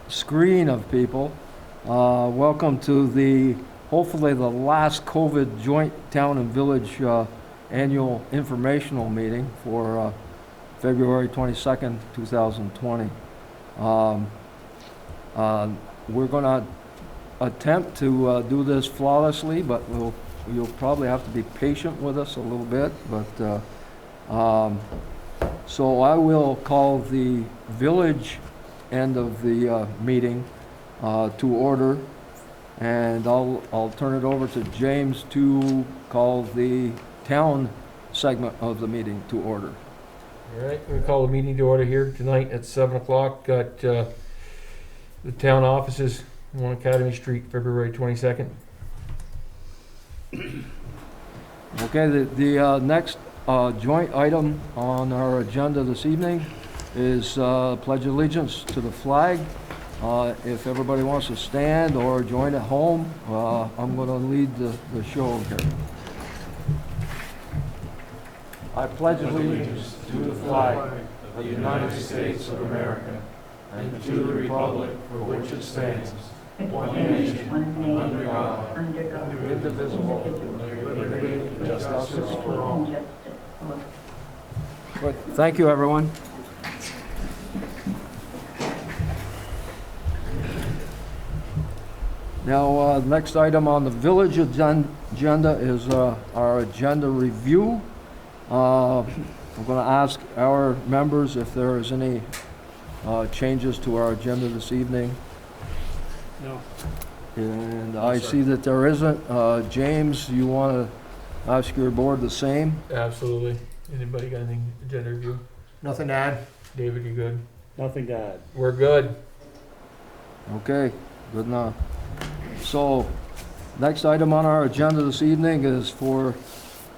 screen of people. Welcome to hopefully the last COVID joint town and village annual informational meeting for February 22nd, 2020. We're going to attempt to do this flawlessly, but you'll probably have to be patient with us a little bit. But so I will call the village end of the meeting to order, and I'll turn it over to James to call the town segment of the meeting to order. All right, we call the meeting to order here tonight at 7 o'clock at the town offices, 1 Academy Street, February 22nd. Okay, the next joint item on our agenda this evening is pledge allegiance to the flag. If everybody wants to stand or join at home, I'm going to lead the show here. I pledge allegiance to the flag of the United States of America and to the republic for which it stands, one nation, under God, indivisible, with liberty and justice for all. Good. Thank you, everyone. Now, next item on the village agenda is our agenda review. I'm going to ask our members if there is any changes to our agenda this evening. No. And I see that there isn't. James, you want to ask your board the same? Absolutely. Anybody got anything agenda review? Nothing to add? David, you good? Nothing to add. We're good. Okay, good enough. So, next item on our agenda this evening is for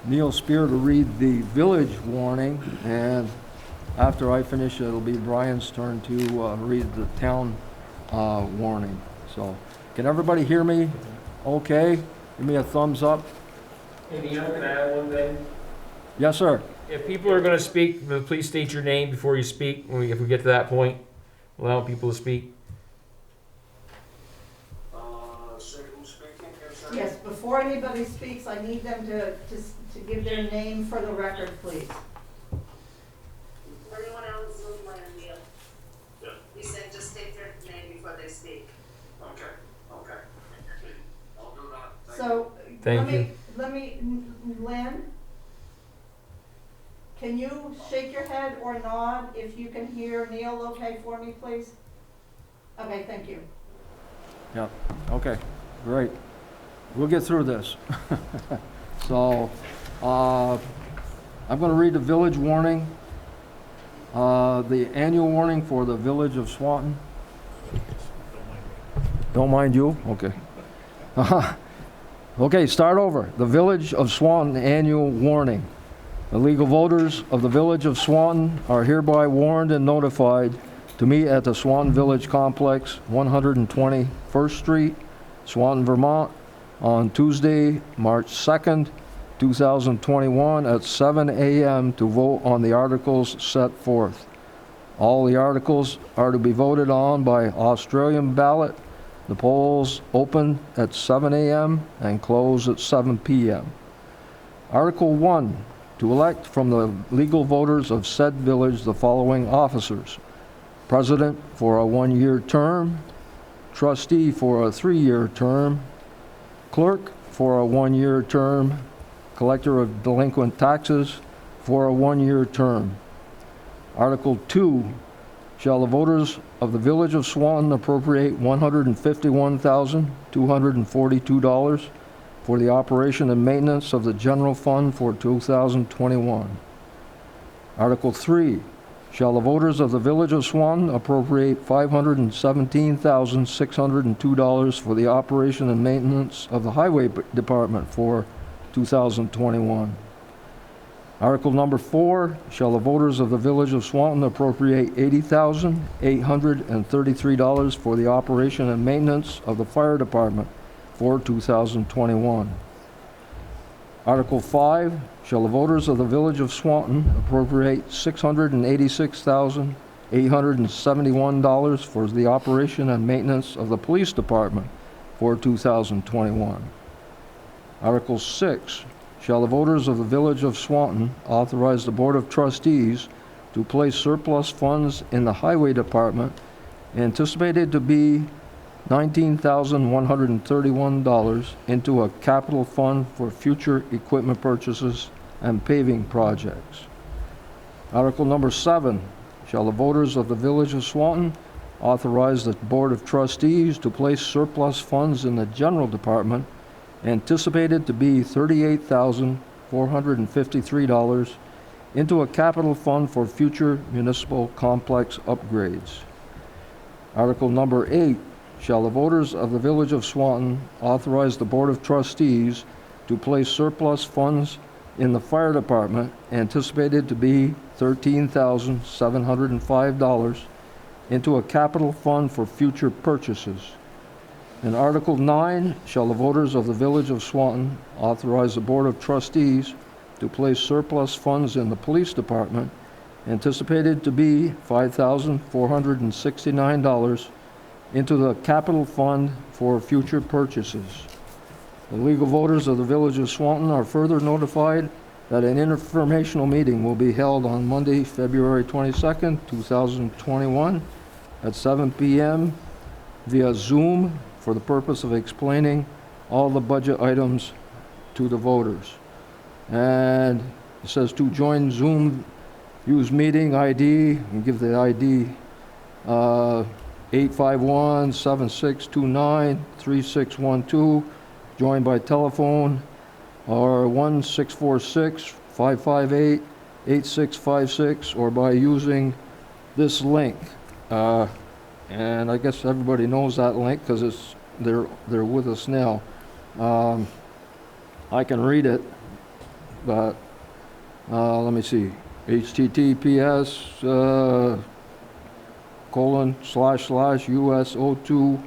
Neil Spear to read the village warning, and after I finish, it'll be Brian's turn to read the town warning. So, can everybody hear me? Okay, give me a thumbs up. Andy, I'm going to add one thing. Yes, sir. If people are going to speak, please state your name before you speak. If we get to that point, allow people to speak. Yes, before anybody speaks, I need them to give their name for the record, please. Anyone else Zoom or Neil? Yeah. We said just state their name before they speak. Okay. I'll do that. So, let me, Lynn, can you shake your head or nod if you can hear Neil okay for me, please? Okay, thank you. Yeah, okay, great. We'll get through this. So, I'm going to read the village warning. The annual warning for the village of Swanton. Don't mind you? Okay. Okay, start over. The village of Swanton annual warning. The legal voters of the village of Swanton are hereby warned and notified to meet at the Swanton Village Complex, 120 First Street, Swanton, Vermont, on Tuesday, March 2nd, 2021 at 7 a.m. to vote on the articles set forth. All the articles are to be voted on by Australian ballot. The polls open at 7 a.m. and close at 7 p.m. Article 1, to elect from the legal voters of said village the following officers: President for a 1-year term, Trustee for a 3-year term, Clerk for a 1-year term, Collector of delinquent taxes for a 1-year term. Article 2, shall the voters of the village of Swanton appropriate $151,242 for the operation and maintenance of the general fund for 2021. Article 3, shall the voters of the village of Swanton appropriate $517,602 for the operation and maintenance of the highway department for 2021. Article number 4, shall the voters of the village of Swanton appropriate $80,833 for the operation and maintenance of the fire department for 2021. Article 5, shall the voters of the village of Swanton appropriate $686,000 $871 for the operation and maintenance of the police department for 2021. Article 6, shall the voters of the Village of Swanton authorize the Board of Trustees to place surplus funds in the Highway Department anticipated to be $19,131 into a capital fund for future equipment purchases and paving projects. Article number 7, shall the voters of the Village of Swanton authorize the Board of Trustees to place surplus funds in the General Department anticipated to be $38,453 into a capital fund for future municipal complex upgrades. Article number 8, shall the voters of the Village of Swanton authorize the Board of Trustees to place surplus funds in the Fire Department anticipated to be $13,705 into a capital fund for future purchases. In Article 9, shall the voters of the Village of Swanton authorize the Board of Trustees to place surplus funds in the Police Department anticipated to be $5,469 into the capital fund for future purchases. The legal voters of the Village of Swanton are further notified that an informational meeting will be held on Monday, February 22nd, 2021 at 7 p.m. via Zoom for the purpose of explaining all the budget items to the voters. And it says to join Zoom, use meeting ID, and give the ID 851-7629-3612, join by telephone, or 1-646-558-8656, or by using this link. And I guess everybody knows that link because they're with us now. I can read it, but let me see. HTTPS ://US02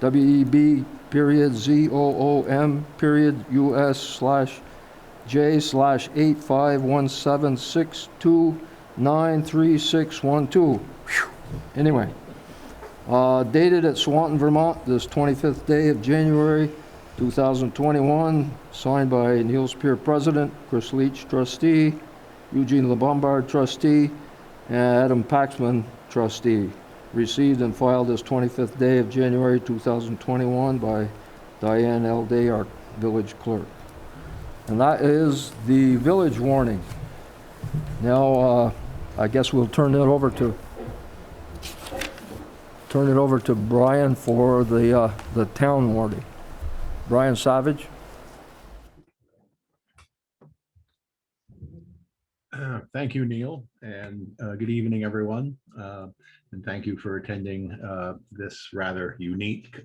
WEB period ZOOM period US/J/851762933612. Anyway, dated at Swanton, Vermont, this 25th day of January 2021, signed by Neil Spear, President, Chris Leach, Trustee, Eugene LeBombard, Trustee, and Adam Paxman, Trustee. Received and filed this 25th day of January 2021 by Diane L. Day, our village clerk. And that is the village warning. Now, I guess we'll turn it over to Brian for the town warning. Brian Savage. Thank you, Neil, and good evening, everyone. And thank you for attending this rather unique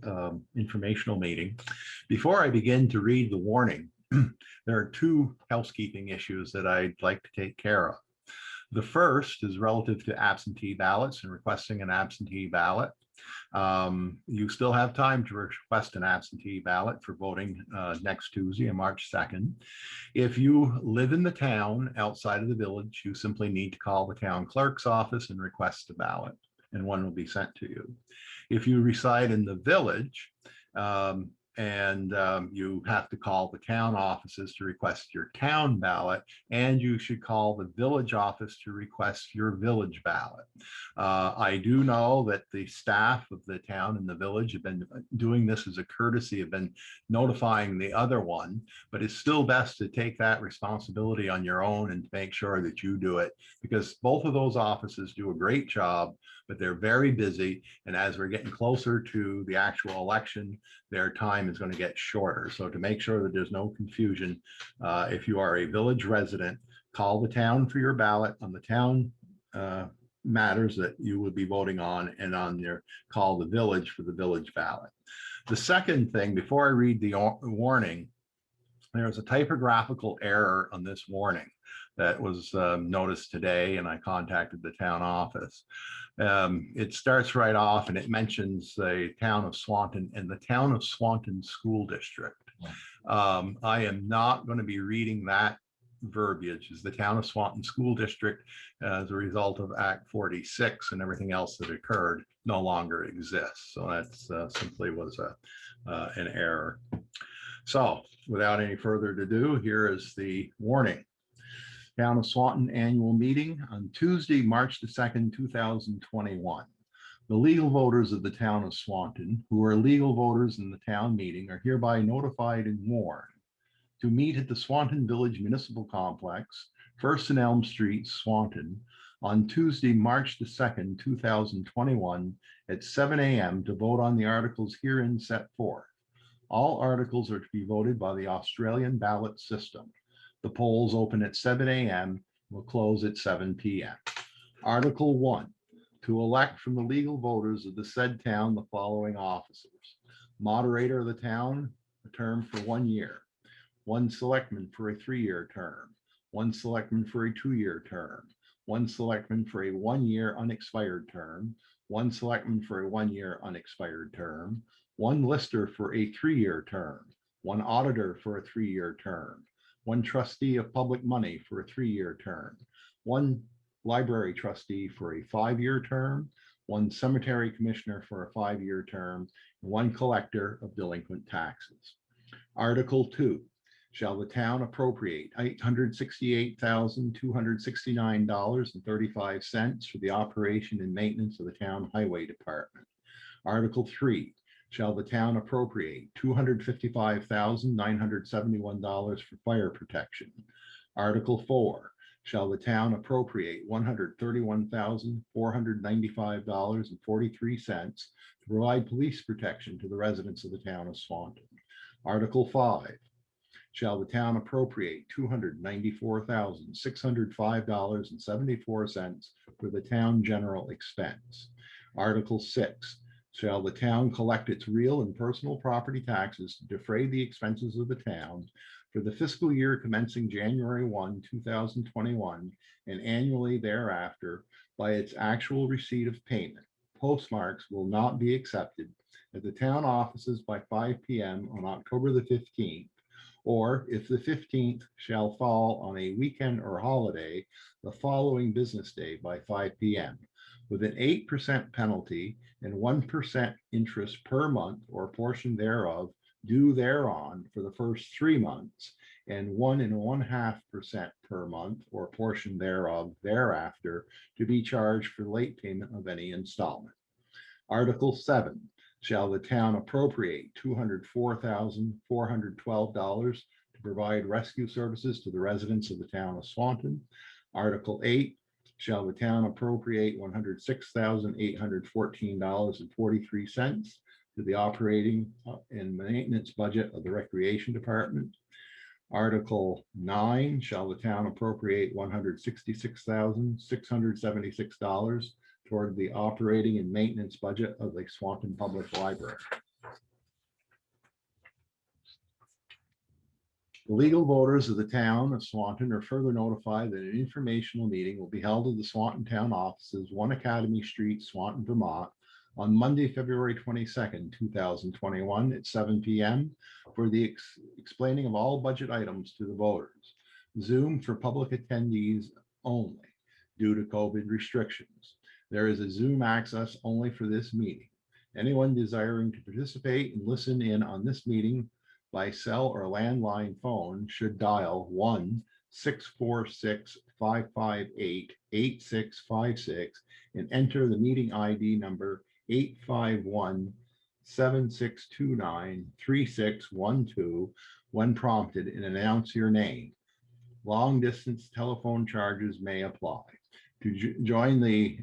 informational meeting. Before I begin to read the warning, there are two housekeeping issues that I'd like to take care of. The first is relative to absentee ballots and requesting an absentee ballot. You still have time to request an absentee ballot for voting next Tuesday, on March 2nd. If you live in the town outside of the village, you simply need to call the town clerk's office and request a ballot, and one will be sent to you. If you reside in the village, you have to call the town offices to request your town ballot, and you should call the village office to request your village ballot. I do know that the staff of the town and the village have been doing this as a courtesy, have been notifying the other one, but it's still best to take that responsibility on your own and make sure that you do it, because both of those offices do a great job, but they're very busy. And as we're getting closer to the actual election, their time is going to get shorter. So to make sure that there's no confusion, if you are a village resident, call the town for your ballot on the town matters that you would be voting on, and on your call the village for the village ballot. The second thing, before I read the warning, there's a typographical error on this warning that was noticed today, and I contacted the town office. It starts right off and it mentions the town of Swanton and the town of Swanton School District. I am not going to be reading that verbiage is the Town of Swanton School District as a result of Act 46 and everything else that occurred no longer exists. So that's simply was an error. So without any further ado, here is the warning. Town of Swanton Annual Meeting on Tuesday, March the 2nd, 2021. The legal voters of the Town of Swanton, who are legal voters in the town meeting, are hereby notified and warned to meet at the Swanton Village Municipal Complex, First and Elm Street, Swanton, on Tuesday, March the 2nd, 2021 at 7 a.m. to vote on the articles herein set forth. All articles are to be voted by the Australian ballot system. The polls open at 7 a.m. will close at 7 p.m. Article 1, to elect from the legal voters of the said town the following officers. Moderator of the town, a term for 1 year. One selectman for a 3-year term. One selectman for a 2-year term. One selectman for a 1-year unexpired term. One selectman for a 1-year unexpired term. One lister for a 3-year term. One auditor for a 3-year term. One trustee of public money for a 3-year term. One library trustee for a 5-year term. One cemetery commissioner for a 5-year term. And one collector of delinquent taxes. Article 2. Shall the town appropriate $868,269.35 for the operation and maintenance of the town highway department? Article 3. Shall the town appropriate $255,971 for fire protection? Article 4. Shall the town appropriate $131,495.43 to provide police protection to the residents of the town of Swanton? Article 5. Shall the town appropriate $294,605.74 for the town general expense? Article 6. Shall the town collect its real and personal property taxes to defray the expenses of the town for the fiscal year commencing January 1, 2021, and annually thereafter by its actual receipt of payment? Postmarks will not be accepted at the town offices by 5 p.m. on October the 15th, or if the 15th shall fall on a weekend or holiday, the following business day by 5 p.m., with an 8% penalty and 1% interest per month or portion thereof due thereon for the first 3 months, and 1.5% per month or portion thereof thereafter to be charged for late payment of any installment. Article 7. Shall the town appropriate $204,412 to provide rescue services to the residents of the town of Swanton? Article 8. Shall the town appropriate $106,814.43 to the operating and maintenance budget of the Recreation Department? Article 9. Shall the town appropriate $166,676 toward the operating and maintenance budget of the Swanton Public Library? The legal voters of the town of Swanton are further notified that an informational meeting will be held at the Swanton Town Offices, 1 Academy Street, Swanton, Vermont, on Monday, February 22nd, 2021 at 7 p.m. for the explaining of all budget items to the voters. Zoom for public attendees only due to COVID restrictions. There is a Zoom access only for this meeting. Anyone desiring to participate and listen in on this meeting by cell or landline phone should dial 1-646-558-8656 and enter the meeting ID number 851-7629-3612 when prompted, and announce your name. Long distance telephone charges may apply. To join the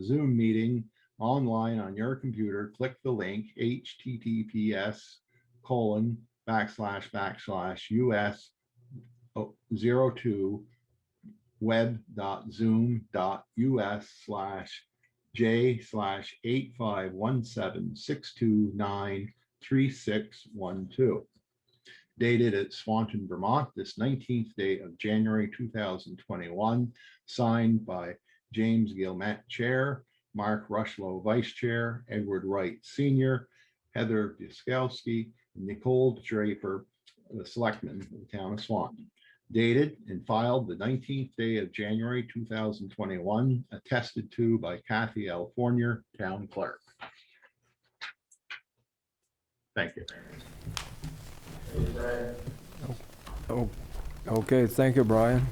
Zoom meeting online on your computer, click the link https://us02 web.zoom.us/j/8517629361 dated at Swanton, Vermont, this 19th day of January 2021, signed by James Gilmet, Chair, Mark Rushlow, Vice Chair, Edward Wright, Senior, Heather Biskowski, and Nicole Draper, the Selectman of the Town of Swanton. dated and filed the 19th day of January 2021, attested to by Kathy L. Fournier, Town Clerk. Thank you. Oh, okay, thank you, Brian.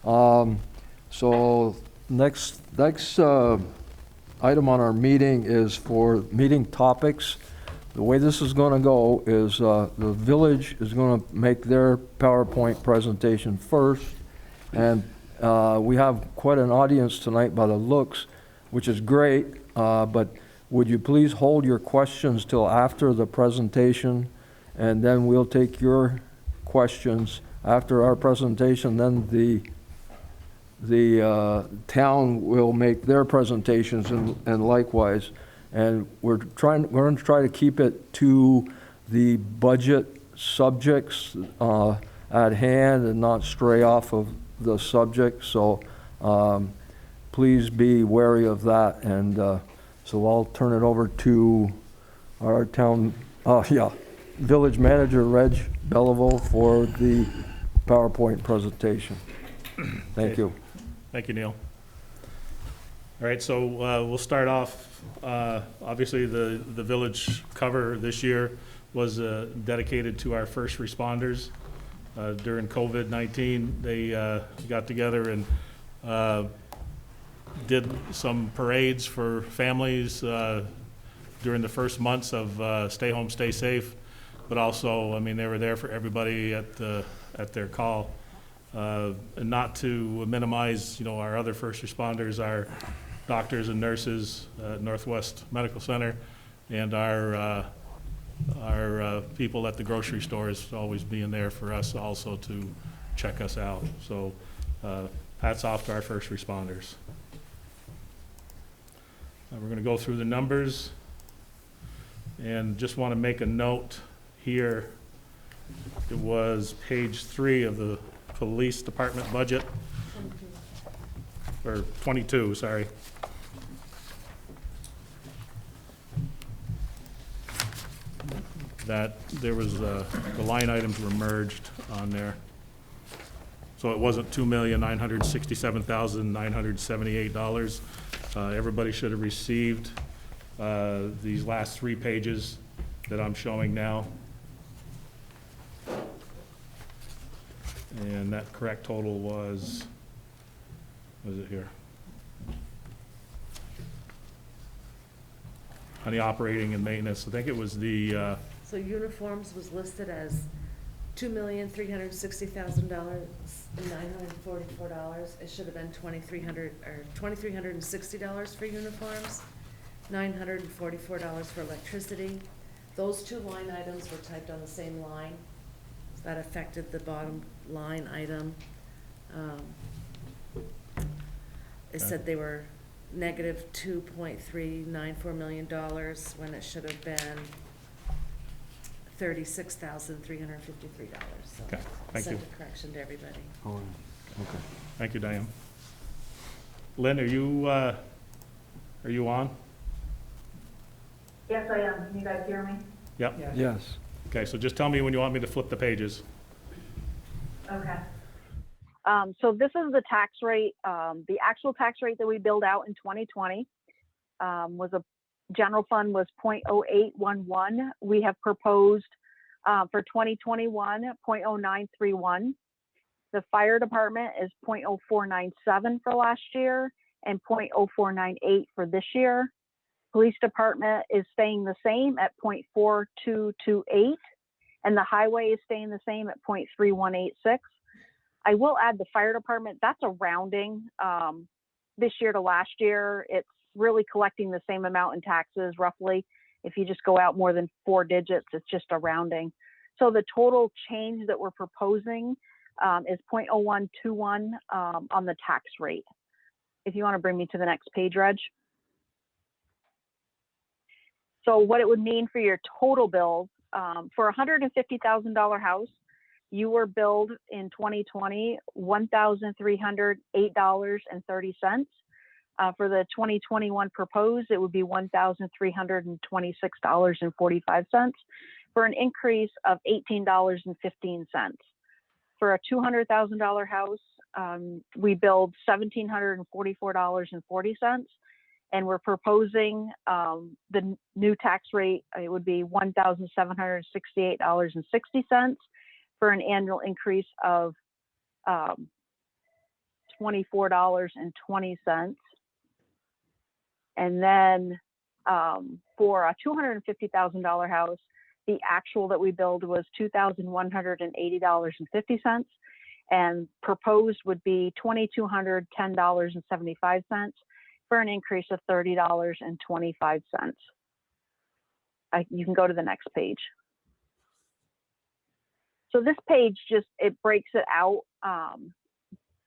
So next item on our meeting is for meeting topics. The way this is going to go is the village is going to make their PowerPoint presentation first. And we have quite an audience tonight by the looks, which is great. But would you please hold your questions till after the presentation, and then we'll take your questions after our presentation. Then the town will make their presentations and likewise. And we're going to try to keep it to the budget subjects at hand and not stray off of the subject. So please be wary of that. And so I'll turn it over to our village manager, Reg Belleville, for the PowerPoint presentation. Thank you. Thank you, Neil. All right, so we'll start off. Obviously, the village cover this year was dedicated to our first responders. During COVID-19, they got together and did some parades for families during the first months of Stay Home, Stay Safe. But also, I mean, they were there for everybody at their call. And not to minimize, our other first responders, our doctors and nurses at Northwest Medical Center, and our people at the grocery stores always being there for us also to check us out. So hats off to our first responders. We're going to go through the numbers, and just want to make a note here. It was page 3 of the police department budget, or 22, sorry. That there was, the line items were merged on there. So it wasn't $2,967,978. Everybody should have received these last 3 pages that I'm showing now. And that correct total was it here? On the operating and maintenance, I think it was the, So uniforms was listed as $2,360,944. It should have been $2,360 for uniforms, $944 for electricity. Those 2 line items were typed on the same line. That affected the bottom line item. It said they were negative $2.394 million when it should have been $36,353. So okay, thank you. send a correction to everybody. Oh, okay. Thank you, Diane. Lynn, are you on? Yes, I am. Can you guys hear me? Yep. Yes. Okay, so just tell me when you want me to flip the pages. Okay. So this is the tax rate. The actual tax rate that we billed out in 2020 was general fund was 0.0811. We have proposed for 2021, 0.0931. The fire department is 0.0497 for last year and 0.0498 for this year. Police department is staying the same at 0.4228, and the highway is staying the same at 0.3186. I will add the fire department, that's a rounding. This year to last year, it's really collecting the same amount in taxes roughly. If you just go out more than 4 digits, it's just a rounding. So the total change that we're proposing is 0.0121 on the tax rate. If you want to bring me to the next page, Reg. So what it would mean for your total bills, for a $150,000 house, you were billed in 2020 $1,308.30. For the 2021 proposed, it would be $1,326.45 for an increase of $18.15. For a $200,000 house, we billed $1,744.40, and we're proposing the new tax rate. It would be $1,768.60 for an annual increase of $24.20. And then for a $250,000 house, the actual that we billed was $2,180.50, and proposed would be $2,210.75 for an increase of $30.25. You can go to the next page. So this page it breaks it out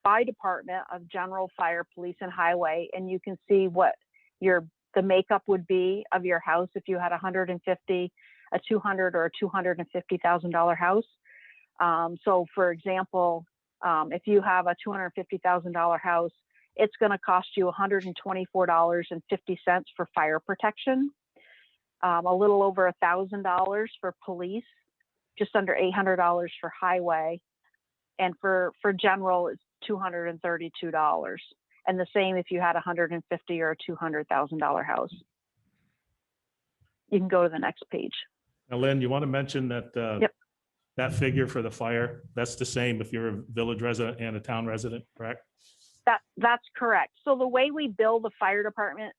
by department of general, fire, police, and highway, and you can see what the makeup would be of your house if you had 150, a 200, or a $250,000 house. So for example, if you have a $250,000 house, it's going to cost you $124.50 for fire protection, a little over $1,000 for police, just under $800 for highway, and for general it's $232. And the same if you had a $150,000 or a $200,000 house. You can go to the next page. Now, Lynn, you want to mention that Yep. that figure for the fire, that's the same if you're a village resident and a town resident, correct? That's correct. So the way we bill the fire department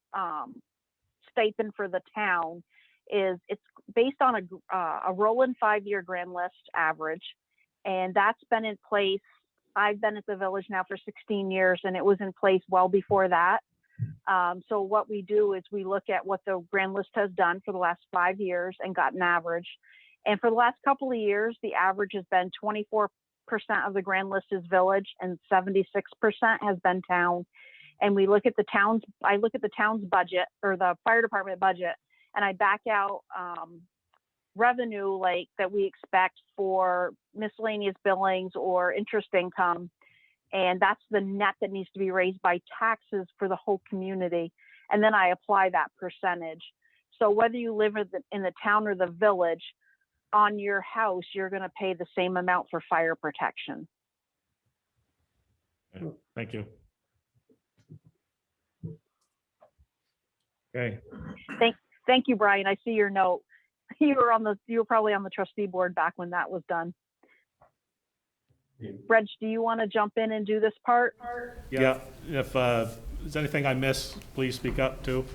stipend for the town is it's based on a rolling 5-year grand list average, and that's been in place. I've been at the village now for 16 years, and it was in place well before that. So what we do is we look at what the grand list has done for the last 5 years and got an average. And for the last couple of years, the average has been 24% of the grand list is village and 76% has been town. And we look at the town's, I look at the town's budget or the fire department budget, and I back out revenue like that we expect for miscellaneous billings or interest income. And that's the net that needs to be raised by taxes for the whole community. And then I apply that percentage. So whether you live in the town or the village, on your house, you're going to pay the same amount for fire protection. Okay, thank you. Okay, Thank you, Brian. I see your note. You were probably on the trustee board back when that was done. Reg, do you want to jump in and do this part? yeah, if there's anything I miss, please speak up too.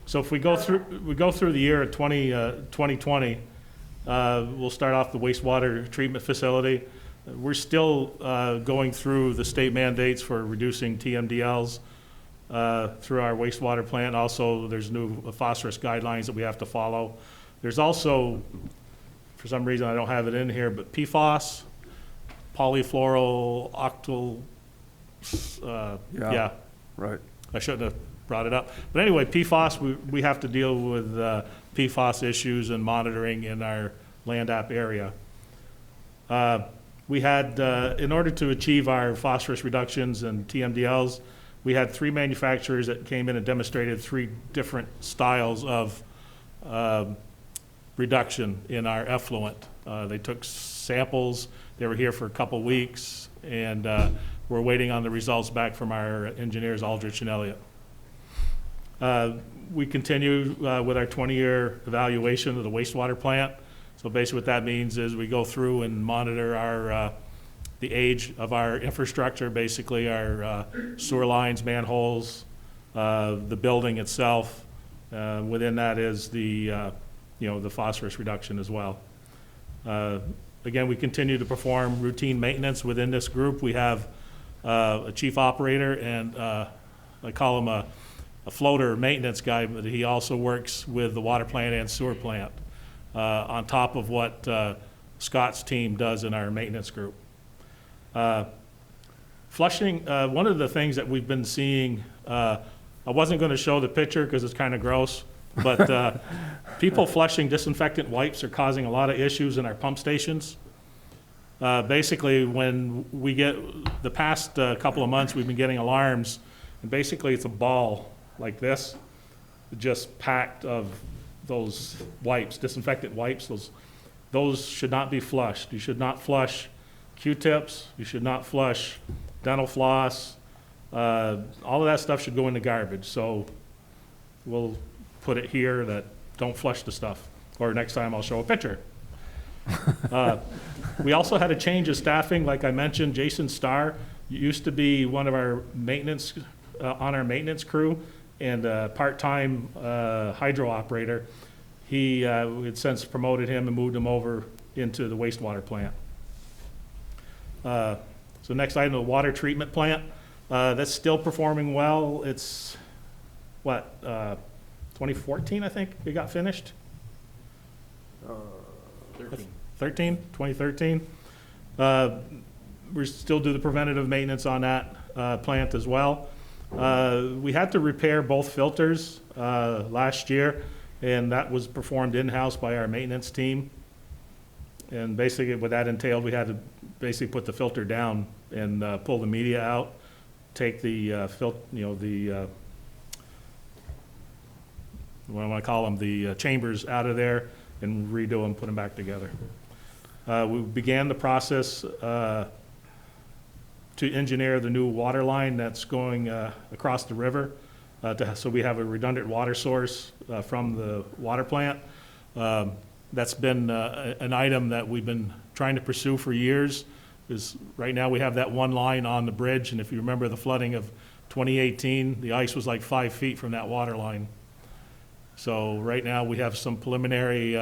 So if we go through the year of 2020, we'll start off the wastewater treatment facility. We're still going through the state mandates for reducing TMDLs through our wastewater plant. Also, there's new phosphorus guidelines that we have to follow. There's also, for some reason I don't have it in here, but PFOS, polyfluorooctyl, yeah, Right. I shouldn't have brought it up. But anyway, PFOS, we have to deal with PFOS issues and monitoring in our land app area. We had, in order to achieve our phosphorus reductions and TMDLs, we had 3 manufacturers that came in and demonstrated 3 different styles of reduction in our effluent. They took samples, they were here for a couple weeks, and we're waiting on the results back from our engineers, Aldrich and Elliott. We continue with our 20-year evaluation of the wastewater plant. So basically what that means is we go through and monitor our the age of our infrastructure, basically our sewer lines, manholes, the building itself. Within that is the the phosphorus reduction as well. Again, we continue to perform routine maintenance within this group. We have a chief operator and I call him a floater maintenance guy, but he also works with the water plant and sewer plant on top of what Scott's team does in our maintenance group. Flushing, one of the things that we've been seeing, I wasn't going to show the picture because it's kind of gross, but people flushing disinfectant wipes are causing a lot of issues in our pump stations. Basically, when we get, the past couple of months, we've been getting alarms, and basically it's a ball like this, just packed of those wipes, disinfectant wipes. Those should not be flushed. You should not flush Q-tips, you should not flush, dental floss, all of that stuff should go in the garbage. So we'll put it here that don't flush the stuff, or next time I'll show a picture. We also had a change of staffing, like I mentioned. Jason Starr used to be one of our maintenance, on our maintenance crew, and a part-time hydro operator. We had since promoted him and moved him over into the wastewater plant. So next item, the water treatment plant. That's still performing well. It's, what, 2014, I think it got finished? 2013. We still do the preventative maintenance on that plant as well. We had to repair both filters last year, and that was performed in-house by our maintenance team. And basically what that entailed, we had to basically put the filter down and pull the media out, take the what do I call them, the chambers out of there, and redo them, put them back together. We began the process to engineer the new water line that's going across the river, so we have a redundant water source from the water plant. That's been an item that we've been trying to pursue for years. Is right now we have that one line on the bridge, and if you remember the flooding of 2018, the ice was like 5 feet from that water line. So right now we have some preliminary,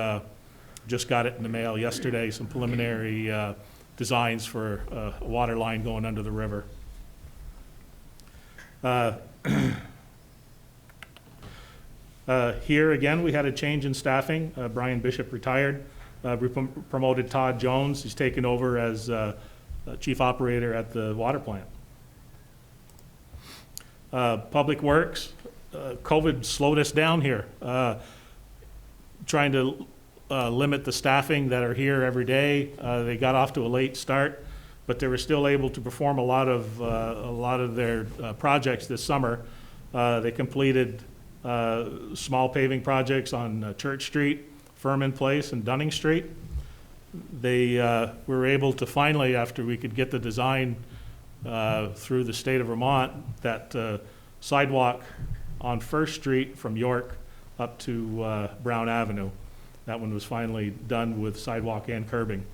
just got it in the mail yesterday, some preliminary designs for a water line going under the river. Here again, we had a change in staffing. Brian Bishop retired. We promoted Todd Jones. He's taken over as chief operator at the water plant. Public Works, COVID slowed us down here. Trying to limit the staffing that are here every day. They got off to a late start, but they were still able to perform a lot of their projects this summer. They completed small paving projects on Church Street, Furman Place, and Dunning Street. They were able to finally, after we could get the design through the state of Vermont, that sidewalk on First Street from York up to Brown Avenue. That one was finally done with sidewalk and curbing.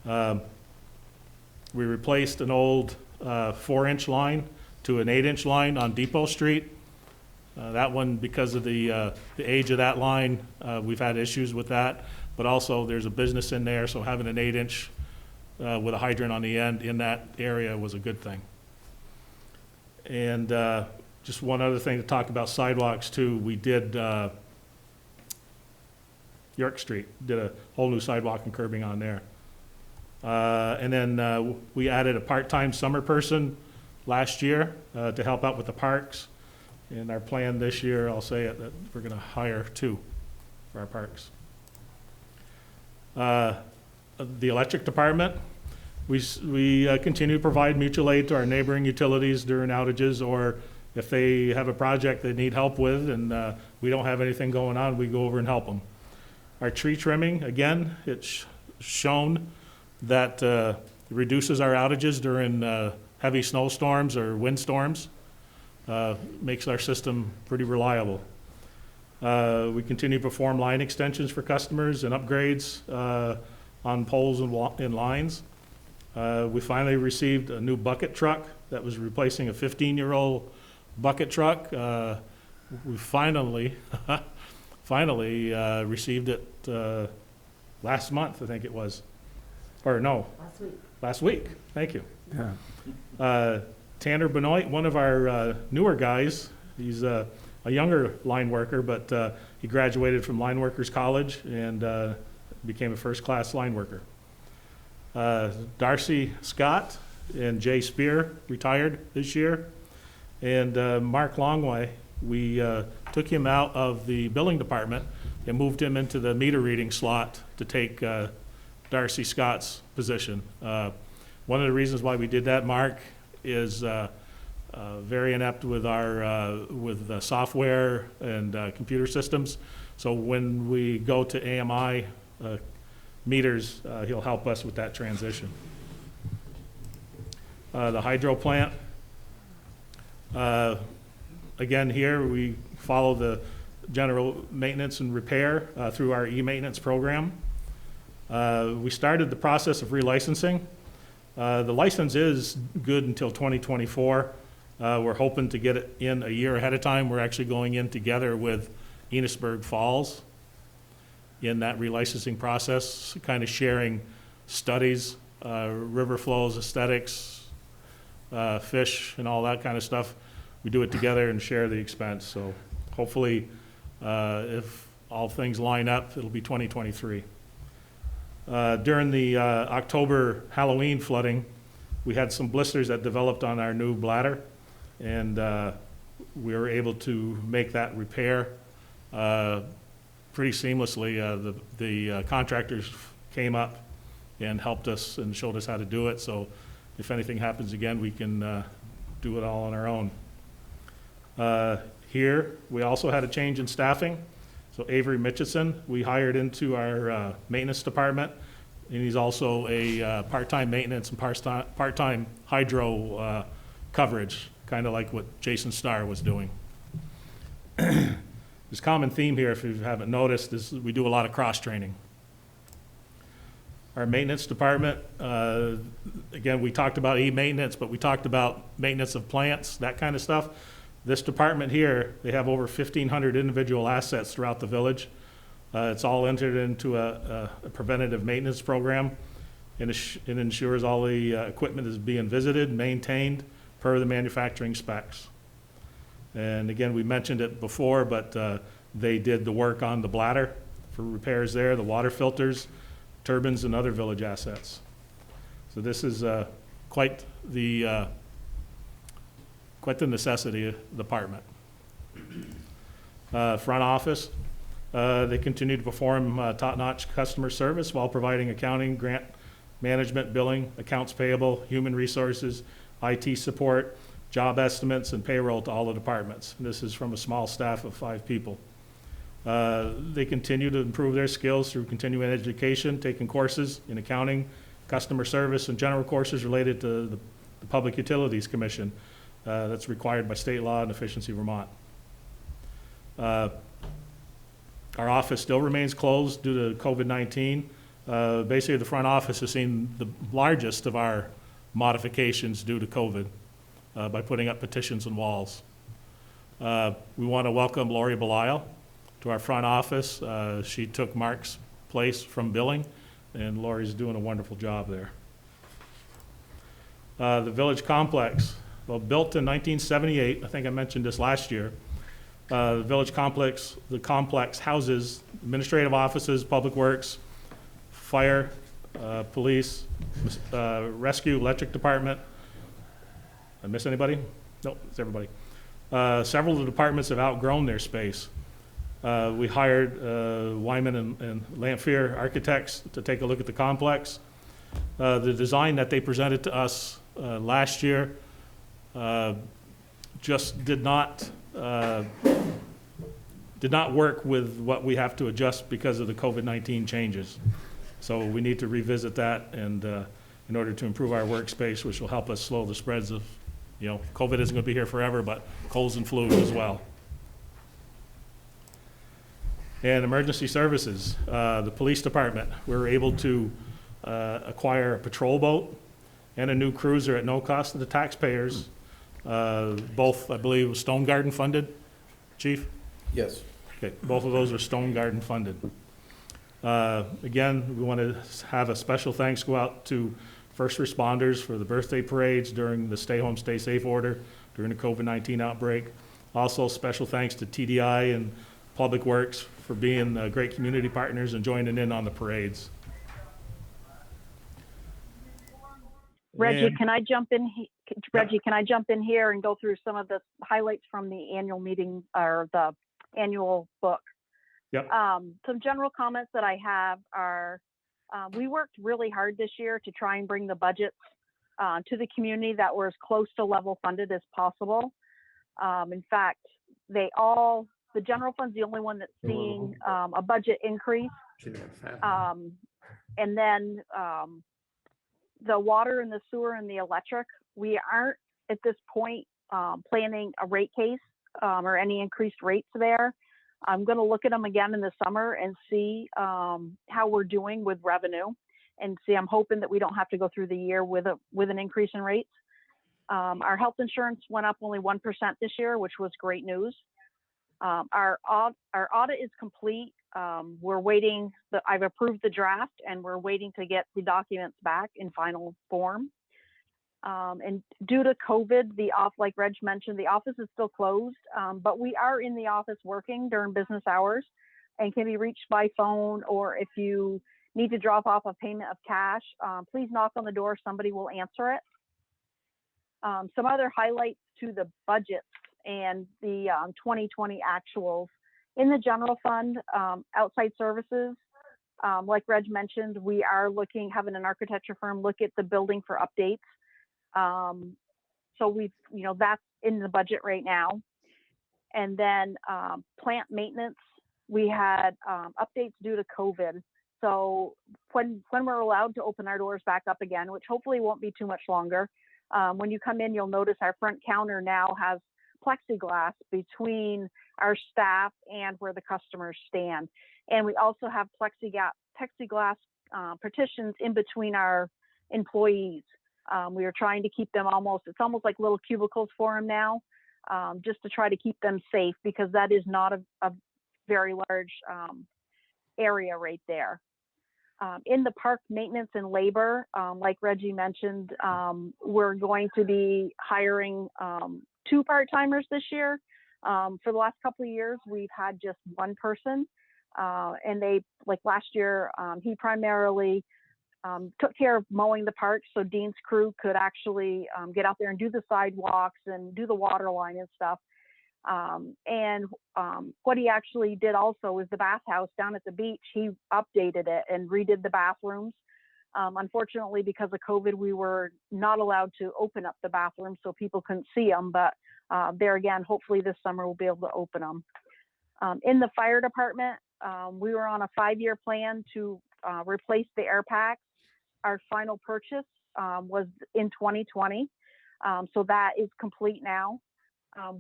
We replaced an old 4-inch line to an 8-inch line on Depot Street. That one, because of the age of that line, we've had issues with that. But also, there's a business in there, so having an 8-inch with a hydrant on the end in that area was a good thing. And just one other thing to talk about sidewalks too. We did York Street, did a whole new sidewalk and curbing on there. And then we added a part-time summer person last year to help out with the parks. And our plan this year, I'll say it, that we're going to hire 2 for our parks. The electric department, we continue to provide mutual aid to our neighboring utilities during outages, or if they have a project they need help with and we don't have anything going on, we go over and help them. Our tree trimming, again, it's shown that it reduces our outages during heavy snowstorms or windstorms. Makes our system pretty reliable. We continue to perform line extensions for customers and upgrades on poles and lines. We finally received a new bucket truck that was replacing a 15-year-old bucket truck. We finally received it last month, I think it was. Or no. Last week. Thank you. Yeah. Tanner Benoit, one of our newer guys, he's a younger line worker, but he graduated from Line Workers College and became a first-class line worker. Darcy Scott and Jay Spear retired this year. And Mark Longway, we took him out of the billing department and moved him into the meter reading slot to take Darcy Scott's position. One of the reasons why we did that, Mark, is very inept with our software and computer systems. So when we go to AMI meters, he'll help us with that transition. the hydro plant. Again, here we follow the general maintenance and repair through our e-maintenance program. We started the process of relicensing. The license is good until 2024. We're hoping to get it in a year ahead of time. We're actually going in together with Enosburg Falls in that relicensing process, kind of sharing studies, river flows, aesthetics, fish, and all that kind of stuff. We do it together and share the expense. So hopefully, if all things line up, it'll be 2023. During the October Halloween flooding, we had some blisters that developed on our new bladder, and we were able to make that repair pretty seamlessly. The contractors came up and helped us and showed us how to do it, so if anything happens again, we can do it all on our own. Here, we also had a change in staffing. So Avery Mitchison, we hired into our maintenance department, and he's also a part-time maintenance and part-time hydro coverage, kind of like what Jason Starr was doing. This common theme here, if you haven't noticed, is we do a lot of cross-training. Our maintenance department, again, we talked about e-maintenance, but we talked about maintenance of plants, that kind of stuff. This department here, they have over 1,500 individual assets throughout the village. It's all entered into a preventative maintenance program, and it ensures all the equipment is being visited, maintained per the manufacturing specs. And again, we mentioned it before, but they did the work on the bladder for repairs there, the water filters, turbines, and other village assets. So this is quite the necessity department. Front office, they continue to perform top-notch customer service while providing accounting, grant management, billing, accounts payable, human resources, IT support, job estimates, and payroll to all the departments. And this is from a small staff of 5 people. They continue to improve their skills through continuing education, taking courses in accounting, customer service, and general courses related to the Public Utilities Commission. That's required by state law and Efficiency Vermont. Our office still remains closed due to COVID-19. Basically, the front office has seen the largest of our modifications due to COVID by putting up petitions and walls. We want to welcome Lori Belisle to our front office. She took Mark's place from billing, and Lori's doing a wonderful job there. The village complex. Well, built in 1978, I think I mentioned this last year, the village complex, the complex houses administrative offices, public works, fire, police, rescue, electric department. I miss anybody? Nope, it's everybody. Several of the departments have outgrown their space. We hired Wyman and Lamphere architects to take a look at the complex. The design that they presented to us last year just did not work with what we have to adjust because of the COVID-19 changes. So we need to revisit that, and in order to improve our workspace, which will help us slow the spreads of, COVID isn't going to be here forever, but colds and flu as well. And emergency services, the police department, we were able to acquire a patrol boat and a new cruiser at no cost to the taxpayers. Both, I believe, Stone Garden funded, Chief? Yes. Okay, both of those are Stone Garden funded. Again, we want to have a special thanks go out to first responders for the birthday parades during the Stay Home, Stay Safe order during the COVID-19 outbreak. Also, special thanks to TDI and Public Works for being great community partners and joining in on the parades. Reggie, And- can I jump in? Reggie, can I jump in here and go through some of the highlights from the annual meeting or the annual book? Yep. Some general comments that I have are, we worked really hard this year to try and bring the budgets to the community that were as close to level funded as possible. In fact, the general fund's the only one that's seeing a budget increase. And then the water and the sewer and the electric, we aren't at this point planning a rate case or any increased rates there. I'm going to look at them again in the summer and see how we're doing with revenue, and see. I'm hoping that we don't have to go through the year with an increase in rates. Our health insurance went up only 1% this year, which was great news. Our audit is complete. We're waiting. I've approved the draft, and we're waiting to get the documents back in final form. And due to COVID, like Reg mentioned, the office is still closed, but we are in the office working during business hours and can be reached by phone, or if you need to drop off a payment of cash, please knock on the door. Somebody will answer it. Some other highlights to the budgets and the 2020 actuals. In the general fund, outside services, like Reg mentioned, we are having an architecture firm look at the building for updates. So that's in the budget right now. And then plant maintenance, we had updates due to COVID. So when we're allowed to open our doors back up again, which hopefully won't be too much longer, when you come in, you'll notice our front counter now has plexiglass between our staff and where the customers stand. And we also have plexiglass partitions in between our employees. We are trying to keep them it's almost like little cubicles for them now, just to try to keep them safe, because that is not a very large area right there. In the park maintenance and labor, like Reggie mentioned, we're going to be hiring 2 part-timers this year. For the last couple of years, we've had just 1 person. And like last year, he primarily took care of mowing the park, so Dean's crew could actually get out there and do the sidewalks and do the water line and stuff. And what he actually did also is the bathhouse down at the beach. He updated it and redid the bathrooms. Unfortunately, because of COVID, we were not allowed to open up the bathrooms, so people couldn't see them. But there again, hopefully this summer we'll be able to open them. In the fire department, we were on a 5-year plan to replace the air packs. Our final purchase was in 2020. So that is complete now.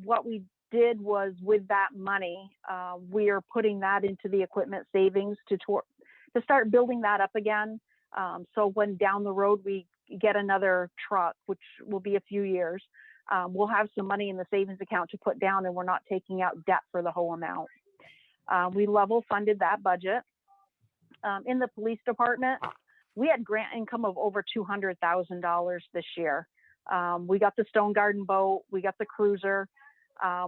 What we did was, with that money, we are putting that into the equipment savings to start building that up again. So when down the road we get another truck, which will be a few years, we'll have some money in the savings account to put down, and we're not taking out debt for the whole amount. We level funded that budget. In the police department, we had grant income of over $200,000 this year. We got the Stone Garden boat, we got the cruiser,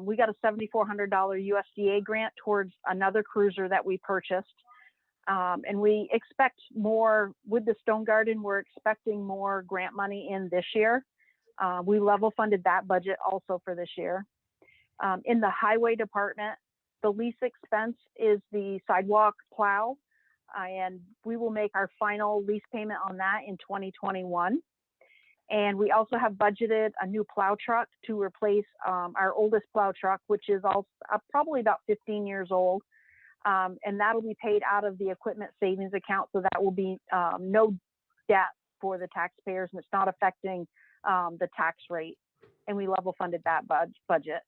we got a $7,400 USDA grant towards another cruiser that we purchased. And we expect more with the Stone Garden. We're expecting more grant money in this year. We level funded that budget also for this year. In the highway department, the lease expense is the sidewalk plow, and we will make our final lease payment on that in 2021. And we also have budgeted a new plow truck to replace our oldest plow truck, which is also probably about 15 years old. And that'll be paid out of the equipment savings account. So that will be no debt for the taxpayers, and it's not affecting the tax rate. And we level funded that budget.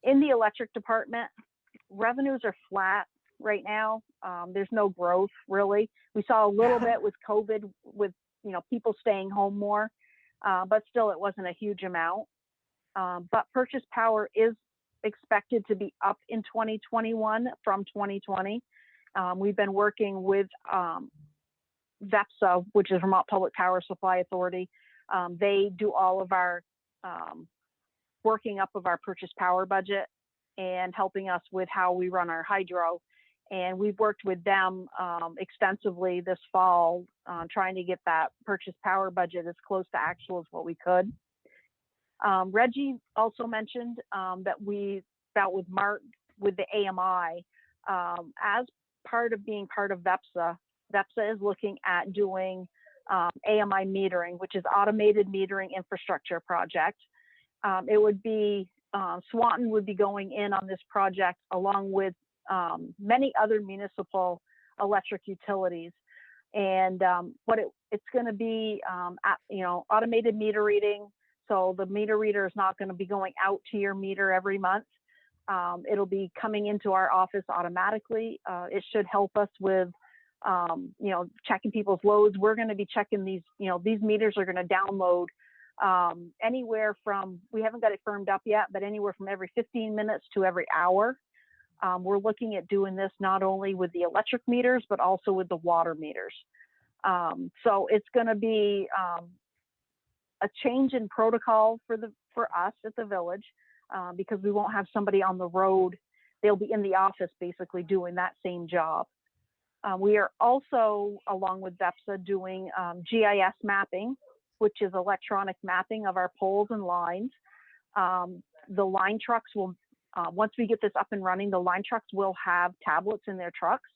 In the electric department, revenues are flat right now. There's no growth really. We saw a little bit with COVID, with people staying home more, but still it wasn't a huge amount. But purchase power is expected to be up in 2021 from 2020. We've been working with VEPSA, which is Vermont Public Power Supply Authority. They do all of our working up of our purchase power budget and helping us with how we run our hydro. And we've worked with them extensively this fall, trying to get that purchase power budget as close to actual as what we could. Reggie also mentioned that we dealt with the AMI. As part of being part of VEPSA, VEPSA is looking at doing AMI metering, which is automated metering infrastructure project. It would be, Swanton would be going in on this project along with many other municipal electric utilities. And it's going to be, automated meter reading. So the meter reader is not going to be going out to your meter every month. It'll be coming into our office automatically. It should help us with, checking people's loads. We're going to be checking these, these meters are going to download anywhere from, we haven't got it firmed up yet, but anywhere from every 15 minutes to every hour. We're looking at doing this not only with the electric meters, but also with the water meters. So it's going to be a change in protocol for us at the village, because we won't have somebody on the road. They'll be in the office basically doing that same job. We are also, along with VEPSA, doing GIS mapping, which is electronic mapping of our poles and lines. The line trucks will, once we get this up and running, the line trucks will have tablets in their trucks.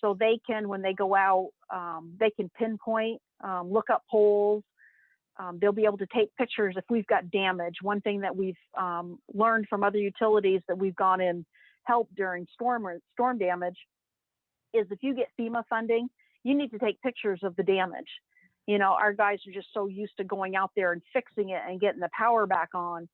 So they can, when they go out, they can pinpoint, look up poles. They'll be able to take pictures if we've got damage. One thing that we've learned from other utilities that we've gone in help during storm damage is if you get FEMA funding, you need to take pictures of the damage. Our guys are just so used to going out there and fixing it and getting the power back on.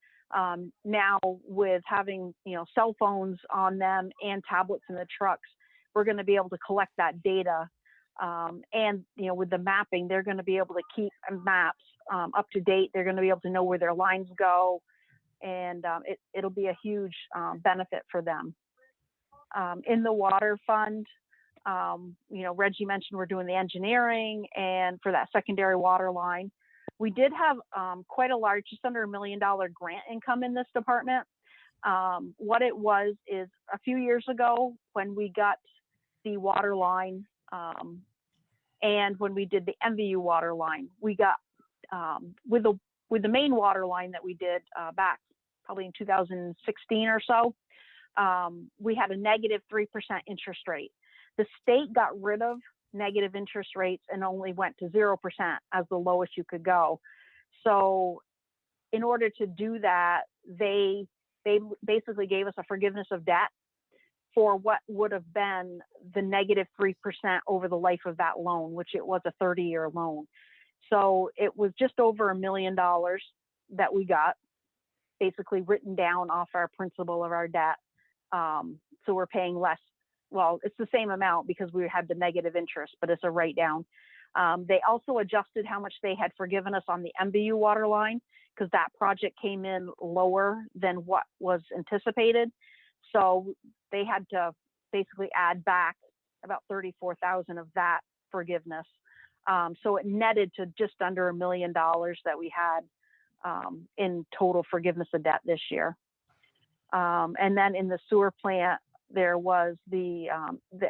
Now with having, cell phones on them and tablets in the trucks, we're going to be able to collect that data. And, with the mapping, they're going to be able to keep maps up to date. They're going to be able to know where their lines go. And it'll be a huge benefit for them. In the water fund, Reggie mentioned we're doing the engineering and for that secondary water line. We did have quite a large, just under $1 million grant income in this department. What it was is a few years ago when we got the water line and when we did the MVU water line, we got with the main water line that we did back probably in 2016 or so, we had a negative 3% interest rate. The state got rid of negative interest rates and only went to 0% as the lowest you could go. So in order to do that, they basically gave us a forgiveness of debt for what would have been the negative 3% over the life of that loan, which it was a 30-year loan. So it was just over $1 million that we got, basically written down off our principal of our debt. So we're paying less. Well, it's the same amount because we had the negative interest, but it's a write down. They also adjusted how much they had forgiven us on the MVU water line because that project came in lower than what was anticipated. So they had to basically add back about $34,000 of that forgiveness. So it netted to just under $1 million that we had in total forgiveness of debt this year. And then in the sewer plant, there was the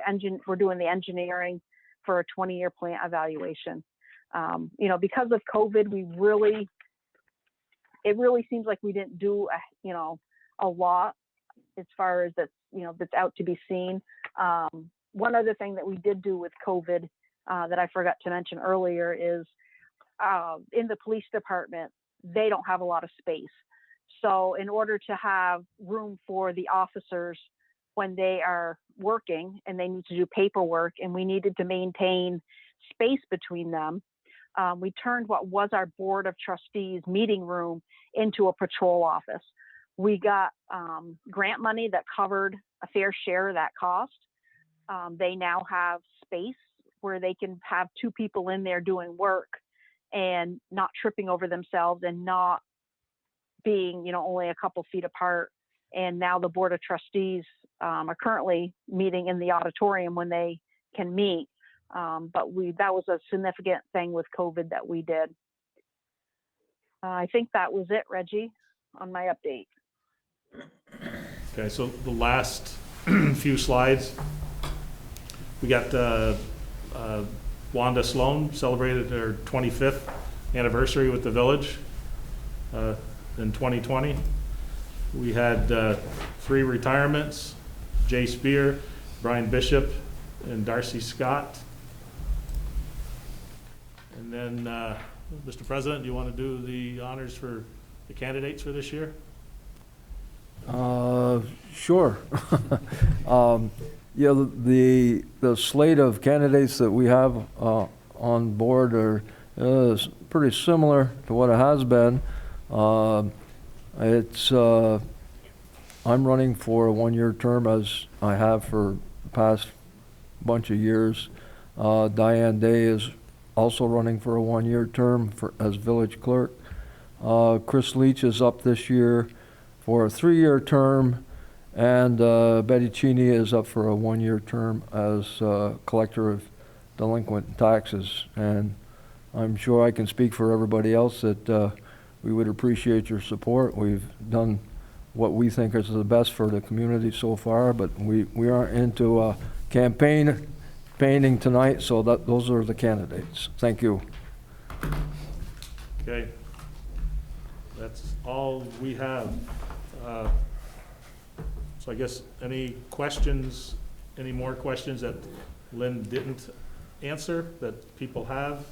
engine. We're doing the engineering for a 20-year plant evaluation. Because of COVID, it really seems like we didn't do a lot as far as that's out to be seen. One other thing that we did do with COVID that I forgot to mention earlier is in the police department, they don't have a lot of space. So in order to have room for the officers when they are working and they need to do paperwork and we needed to maintain space between them, we turned what was our board of trustees meeting room into a patrol office. We got grant money that covered a fair share of that cost. They now have space where they can have two people in there doing work and not tripping over themselves and not being, only a couple feet apart. And now the board of trustees are currently meeting in the auditorium when they can meet. But that was a significant thing with COVID that we did. I think that was it, Reggie, on my update. Okay, so the last few slides, we got Wanda Sloan celebrated her 25th anniversary with the village in 2020. We had 3 retirements, Jay Spear, Brian Bishop, and Darcy Scott. And then, Mr. President, do you want to do the honors for the candidates for this year? Sure. Yeah, the slate of candidates that we have on board are is pretty similar to what it has been. It's I'm running for a one-year term, as I have for the past bunch of years. Diane Day is also running for a one-year term as village clerk. Chris Leach is up this year for a 3-year term, and Betty Cheney is up for a 1-year term as collector of delinquent taxes. And I'm sure I can speak for everybody else that we would appreciate your support. We've done what we think is the best for the community so far, but we aren't into campaigning tonight, so those are the candidates. Thank you. Okay. That's all we have. So I guess any questions, any more questions that Lynn didn't answer that people have?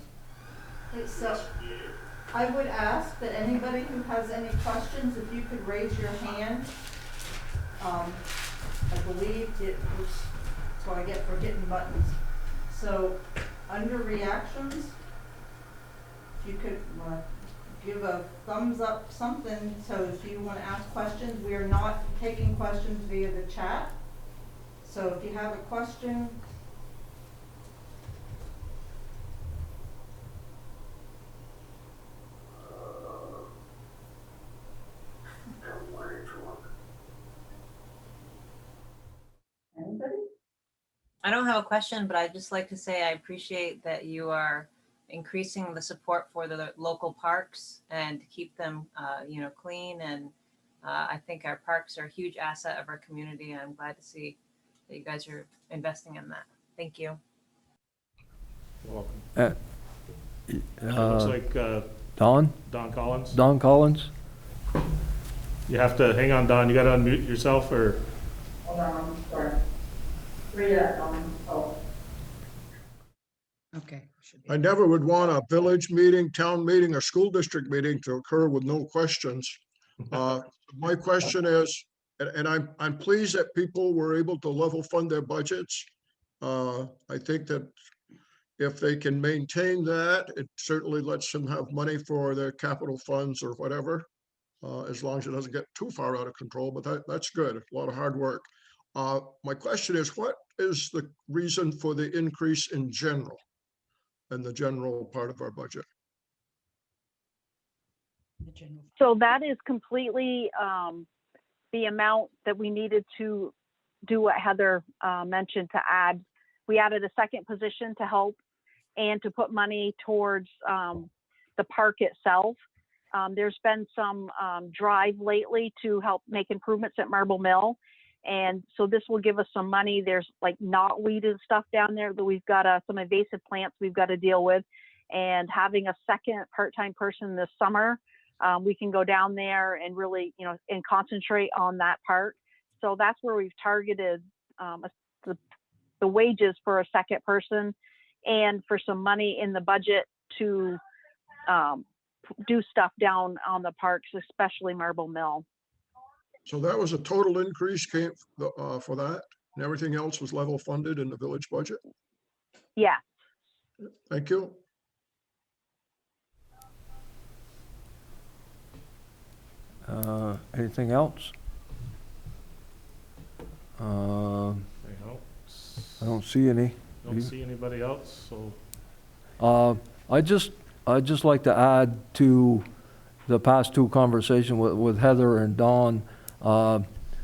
So I would ask that anybody who has any questions, if you could raise your hand. I believe it was, that's what I get for hitting buttons. So under reactions, if you could give a thumbs up, something, so if you want to ask questions, we are not taking questions via the chat. So if you have a question, anybody? I don't have a question, but I'd just like to say I appreciate that you are increasing the support for the local parks and to keep them, clean. And I think our parks are a huge asset of our community. And I'm glad to see that you guys are investing in that. Thank you. You're welcome. Looks like Don Collins. Don Collins. You have to, hang on, Don, you gotta unmute yourself, or? Hold on, sorry. Read it on. Oh. Okay. I never would want a village meeting, town meeting, or school district meeting to occur with no questions. My question is, and I'm pleased that people were able to level fund their budgets. I think that if they can maintain that, it certainly lets them have money for their capital funds or whatever, as long as it doesn't get too far out of control, but that's good, a lot of hard work. My question is, what is the reason for the increase in general, and the general part of our budget? So that is completely the amount that we needed to do what Heather mentioned, to add. We added a second position to help and to put money towards the park itself. There's been some drive lately to help make improvements at Marble Mill. And so this will give us some money. There's like knotweed and stuff down there that we've got some invasive plants we've got to deal with. And having a second part-time person this summer, we can go down there and really, and concentrate on that part. So that's where we've targeted the wages for a second person, and for some money in the budget to do stuff down on the parks, especially Marble Mill. So that was a total increase came for that, and everything else was level funded in the village budget? Yeah. Thank you. Anything else? I don't see any. Don't see anybody else, so. I'd just like to add to the past two conversations with Heather and Dawn.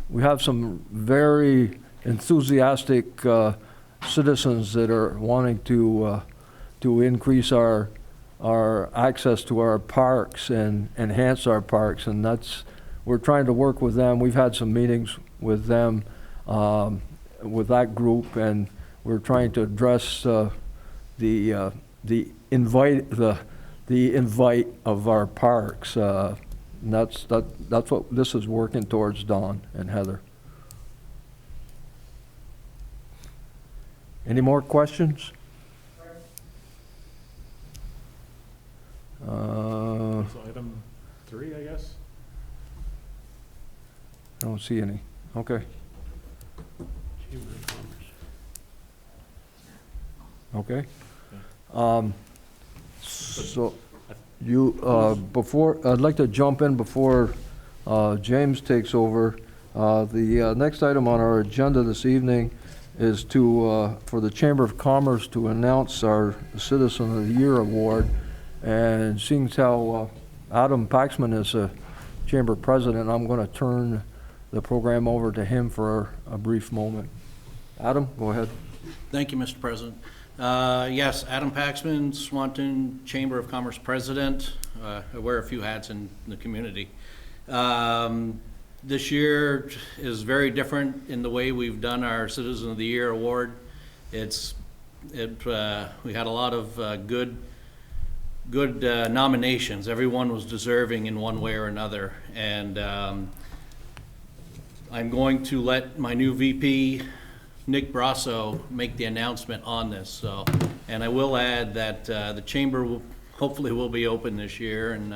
We have some very enthusiastic citizens that are wanting to increase our access to our parks and enhance our parks, and we're trying to work with them. We've had some meetings with them, with that group, and we're trying to address the invite of our parks. And that's what this is working towards, Dawn and Heather. Any more questions? So item 3, I guess. I don't see any. Okay. Chamber of Commerce. Okay? So you, before, I'd like to jump in before James takes over. The next item on our agenda this evening is to, for the Chamber of Commerce to announce our Citizen of the Year Award. And seeing as how Adam Paxman is a Chamber President, I'm going to turn the program over to him for a brief moment. Adam, go ahead. Thank you, Mr. President. Yes, Adam Paxman, Swanton Chamber of Commerce President. I wear a few hats in the community. This year is very different in the way we've done our Citizen of the Year Award. We had a lot of good nominations. Everyone was deserving in one way or another. And I'm going to let my new VP, Nick Brasso, make the announcement on this. So, and I will add that the chamber hopefully will be open this year, and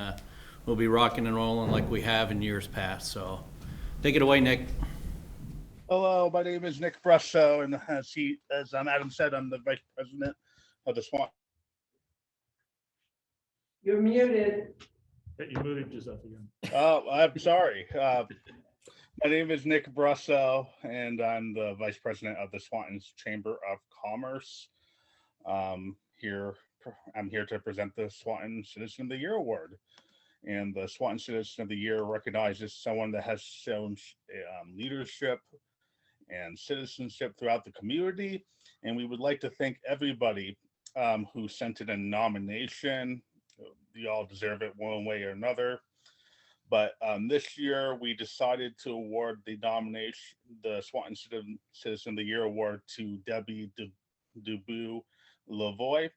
we'll be rocking and rolling like we have in years past. So take it away, Nick. Hello, my name is Nick Brasso, and as Adam said, I'm the Vice President of the Swanton. You're muted. You muted yourself again. Oh, I'm sorry. My name is Nick Brasso, and I'm the Vice President of the Swanton's Chamber of Commerce. I'm here to present the Swanton Citizen of the Year Award. And the Swanton Citizen of the Year recognizes someone that has shown leadership and citizenship throughout the community. And we would like to thank everybody who sent in a nomination. You all deserve it one way or another. But this year we decided to award the Swanton Citizen of the Year Award to Debbie Dubois Lavoie.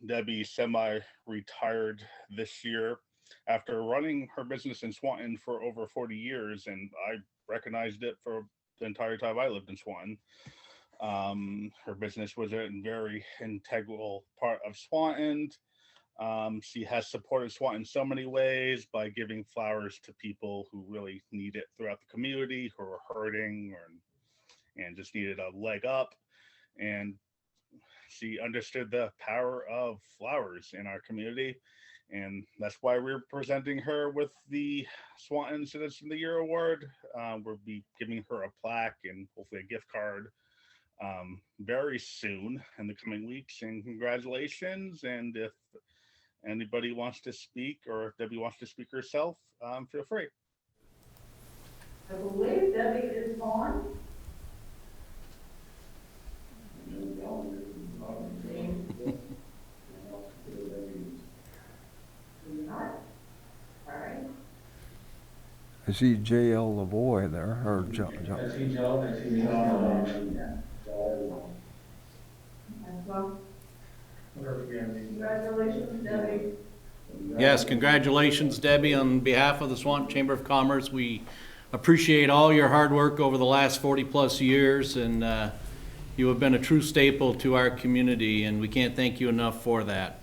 Debbie semi-retired this year after running her business in Swanton for over 40 years, and I recognized it for the entire time I lived in Swanton. Her business was a very integral part of Swanton. She has supported Swanton in so many ways by giving flowers to people who really need it throughout the community, who are hurting and just needed a leg up. And she understood the power of flowers in our community. And that's why we're presenting her with the Swanton Citizen of the Year Award. We'll be giving her a plaque and hopefully a gift card very soon in the coming weeks. And congratulations. And if anybody wants to speak, or if Debbie wants to speak herself, feel free. I believe Debbie is on. All right. I see J.L. Lavoie there, or John. I see Joe, I see Well, congratulations, Debbie. Yes, congratulations, Debbie, on behalf of the Swanton Chamber of Commerce. We appreciate all your hard work over the last 40-plus years, and you have been a true staple to our community, and we can't thank you enough for that.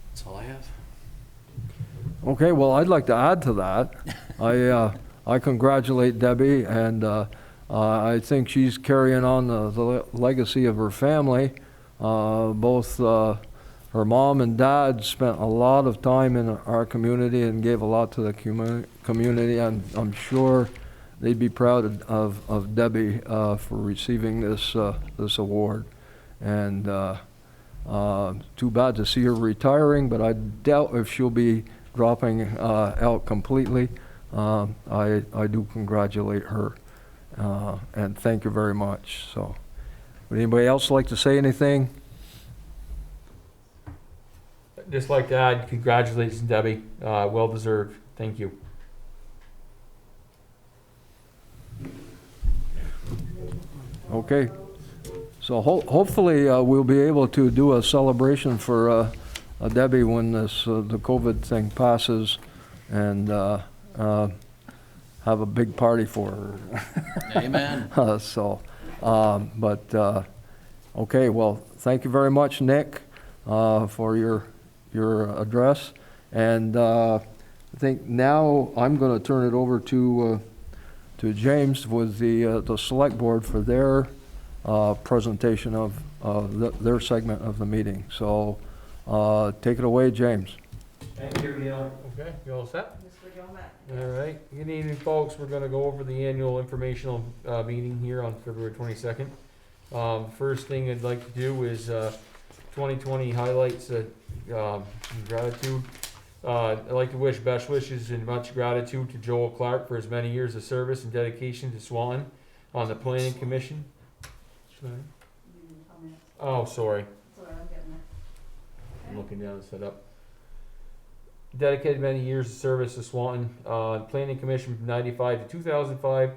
That's all I have. Okay, well, I'd like to add to that. I congratulate Debbie, and I think she's carrying on the legacy of her family. Both her mom and dad spent a lot of time in our community and gave a lot to the community, and I'm sure they'd be proud of Debbie for receiving this award. And too bad to see her retiring, but I doubt if she'll be dropping out completely. I do congratulate her, and thank you very much. So, would anybody else like to say anything? Just like to add, congratulations, Debbie. Well deserved. Thank you. Okay. So hopefully we'll be able to do a celebration for Debbie when the COVID thing passes, and have a big party for her. Amen. Okay, well, thank you very much, Nick, for your address. And I think now I'm going to turn it over to to James with the select board for their presentation of their segment of the meeting. So take it away, James. Thank you, Neil. Okay, you all set? Mr. Gilmet. All right, good evening, folks. We're gonna go over the annual informational meeting here on February 22nd. First thing I'd like to do is 2020 highlights gratitude. I'd like to wish best wishes and much gratitude to Joel Clark for his many years of service and dedication to Swanton on the Planning Commission. You didn't tell me. Oh, sorry. That's all right, I'm getting there. I'm looking down the setup. Dedicated many years of service to Swanton, Planning Commission from 95 to 2005,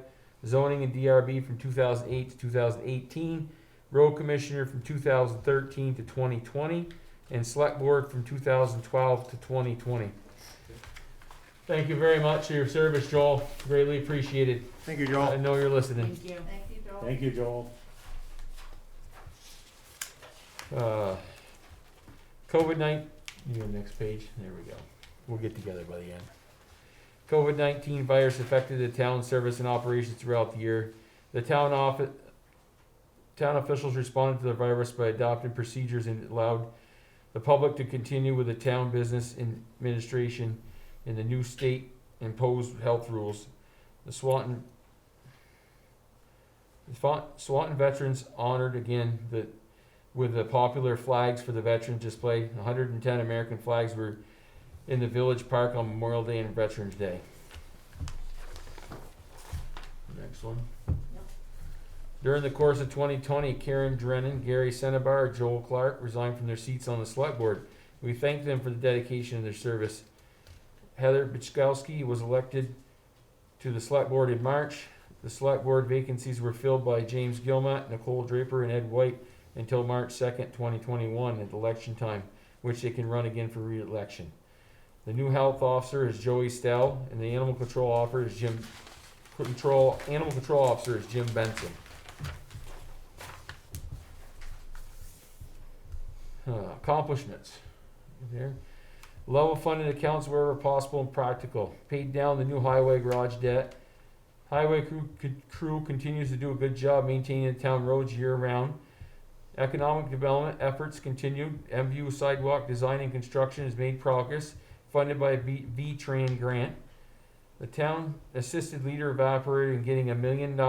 Zoning and DRB from 2008 to 2018, Road Commissioner from 2013 to 2020, and Select Board from 2012 to 2020. Thank you very much for your service, Joel. Greatly appreciated. Thank you, I Joel. know you're listening. Thank you. Thank you, Joel. Thank you, Joel. COVID-19, next page, there we go. We'll get together by the end. COVID-19 virus affected the town service and operations throughout the year. The town officials responded to the virus by adopting procedures and allowed the public to continue with the town business and administration in the new state imposed health rules. The Swanton veterans honored again with the popular flags for the veterans display. 110 American flags were in the village park on Memorial Day and Veterans Day. Next one. During the course of 2020, Karen Drennan, Gary Senebar, Joel Clark resigned from their seats on the select board. We thank them for the dedication of their service. Heather Bichkowski was elected to the select board in March. The select board vacancies were filled by James Gilmat, Nicole Draper, and Ed White until March 2nd, 2021 at election time, which they can run again for re-election. The new health officer is Joey Stell, and the animal control officer is Jim Benson. Accomplishments. There. Level funded accounts wherever possible and practical. Paid down the new highway garage debt. Highway crew continues to do a good job maintaining the town roads year round. Economic development efforts continued. MVU sidewalk design and construction has made progress, funded by a V-Tran grant. The town assisted leader evaporator in getting $1 million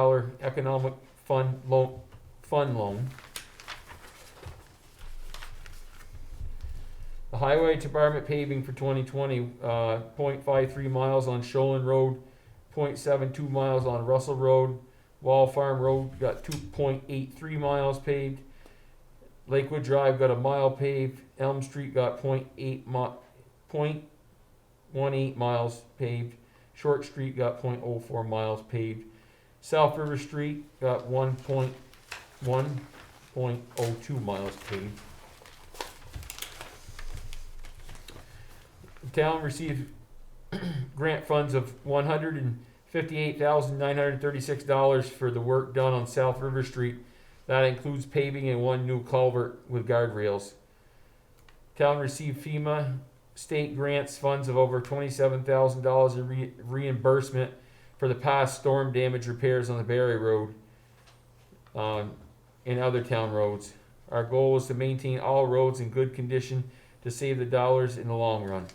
economic fund loan. The highway department paving for 2020, 0.53 miles on Shoalin Road, 0.72 miles on Russell Road. Wall Farm Road got 2.83 miles paved. Lakewood Drive got 1 mile paved. Elm Street got 0.18 miles paved. Short Street got 0.04 miles paved. South River Street got 1.02 miles paved. The town received grant funds of $158,936 for the work done on South River Street. That includes paving and 1 new culvert with guardrails. Town received FEMA state grants funds of over $27,000 in reimbursement for the past storm damage repairs on the Barry Road and other town roads. Our goal is to maintain all roads in good condition to save the dollars in the long run.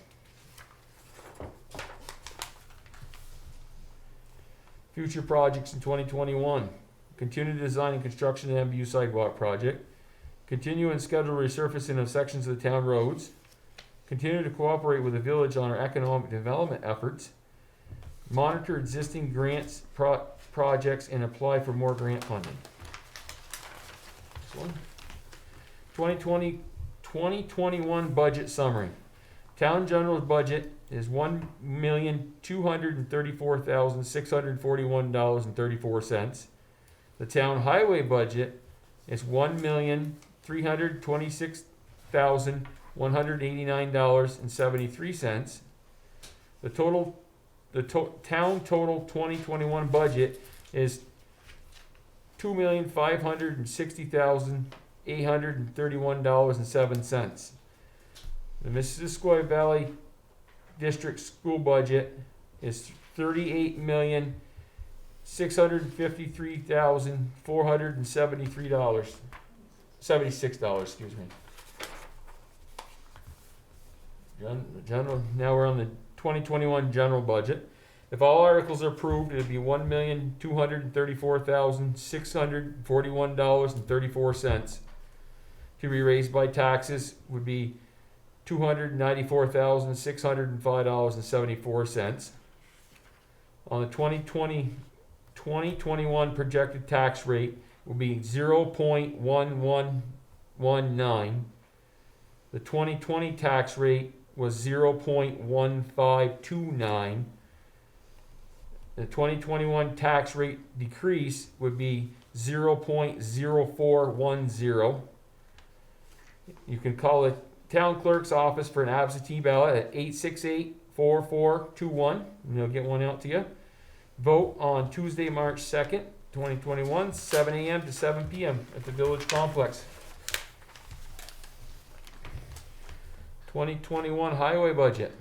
Future projects in 2021. Continue design and construction of the MBU sidewalk project. Continue and schedule resurfacing of sections of the town roads. Continue to cooperate with the village on our economic development efforts. Monitor existing grants, projects, and apply for more grant funding. This one. 2021 budget summary. Town general's budget is $1,234,641.34. The town highway budget is $1,326,189.73. The town total 2021 budget is $2,560,831.07. The Missisquoi Valley District school budget is $38,686,986.07. $653,473, $76, excuse me. General, now we're on the 2021 general budget. If all articles are approved, it'd be $1,234,641.34. To be raised by taxes would be $294,605.74. On the 2021 projected tax rate will be 0.1119. The 2020 tax rate was 0.1529. The 2021 tax rate decrease would be 0.0410. You can call the town clerk's office for an absentee ballot at 868-4421, and they'll get one out to you. Vote on Tuesday, March 2nd, 2021, 7 a.m. to 7 p.m. at the Village Complex. 2021 highway budget.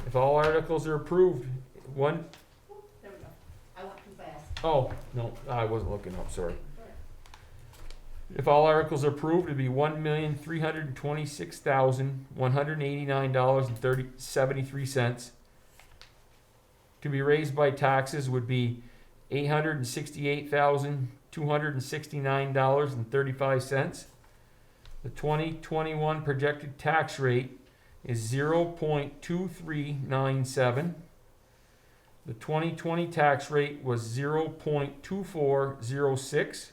If all articles are approved, one, There we go. I went too fast. oh, no, I wasn't looking up, sorry. If all articles are approved, it'd be $1,326,189.73. To be raised by taxes would be $868,269.35. The 2021 projected tax rate is 0.2397. The 2020 tax rate was 0.2406.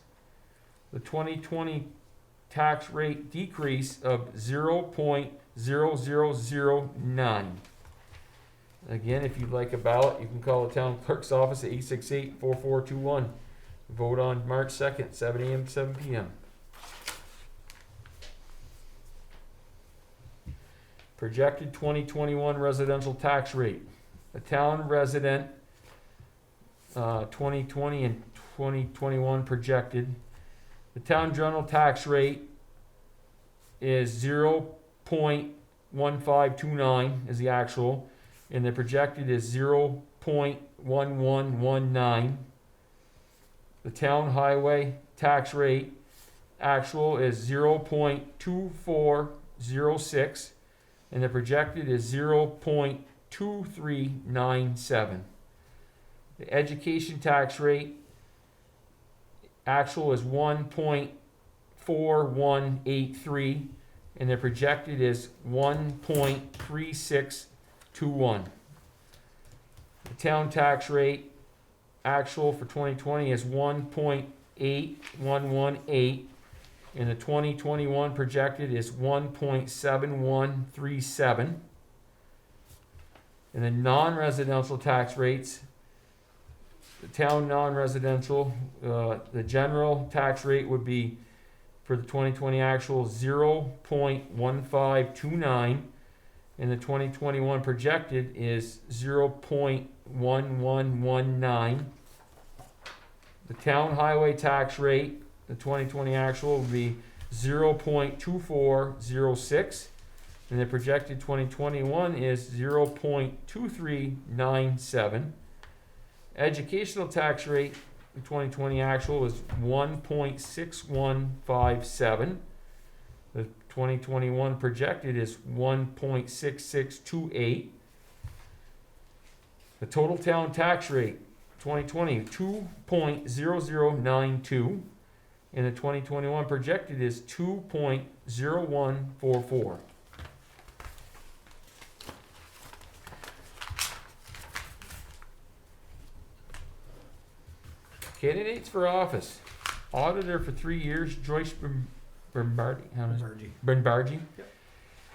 The 2020 tax rate decrease of 0.0009. Again, if you'd like a ballot, you can call the town clerk's office at 868-4421. Vote on March 2nd, 7 a.m. to 7 p.m. Projected 2021 residential tax rate. The town resident 2020 and 2021 projected. The town general tax rate is 0.1529 is the actual, and the projected is 0.1119. The town highway tax rate actual is 0.2406, and the projected is 0.2397. The education tax rate actual is 1.4183, and the projected is 1.3621. The town tax rate actual for 2020 is 1.8118, and the 2021 projected is 1.7137. And the non-residential tax rates, the town non-residential, the general tax rate would be for the 2020 actual 0.1529, and the 2021 projected is 0.1119. The town highway tax rate, the 2020 actual would be 0.2406, and the projected 2021 is 0.2397. Educational tax rate, the 2020 actual is 1.6157. The 2021 projected is 1.6628. The total town tax rate, 2020, 2.0092, and the 2021 projected is 2.0144. Candidates for office. Auditor for 3 years, Joyce Bernbargi.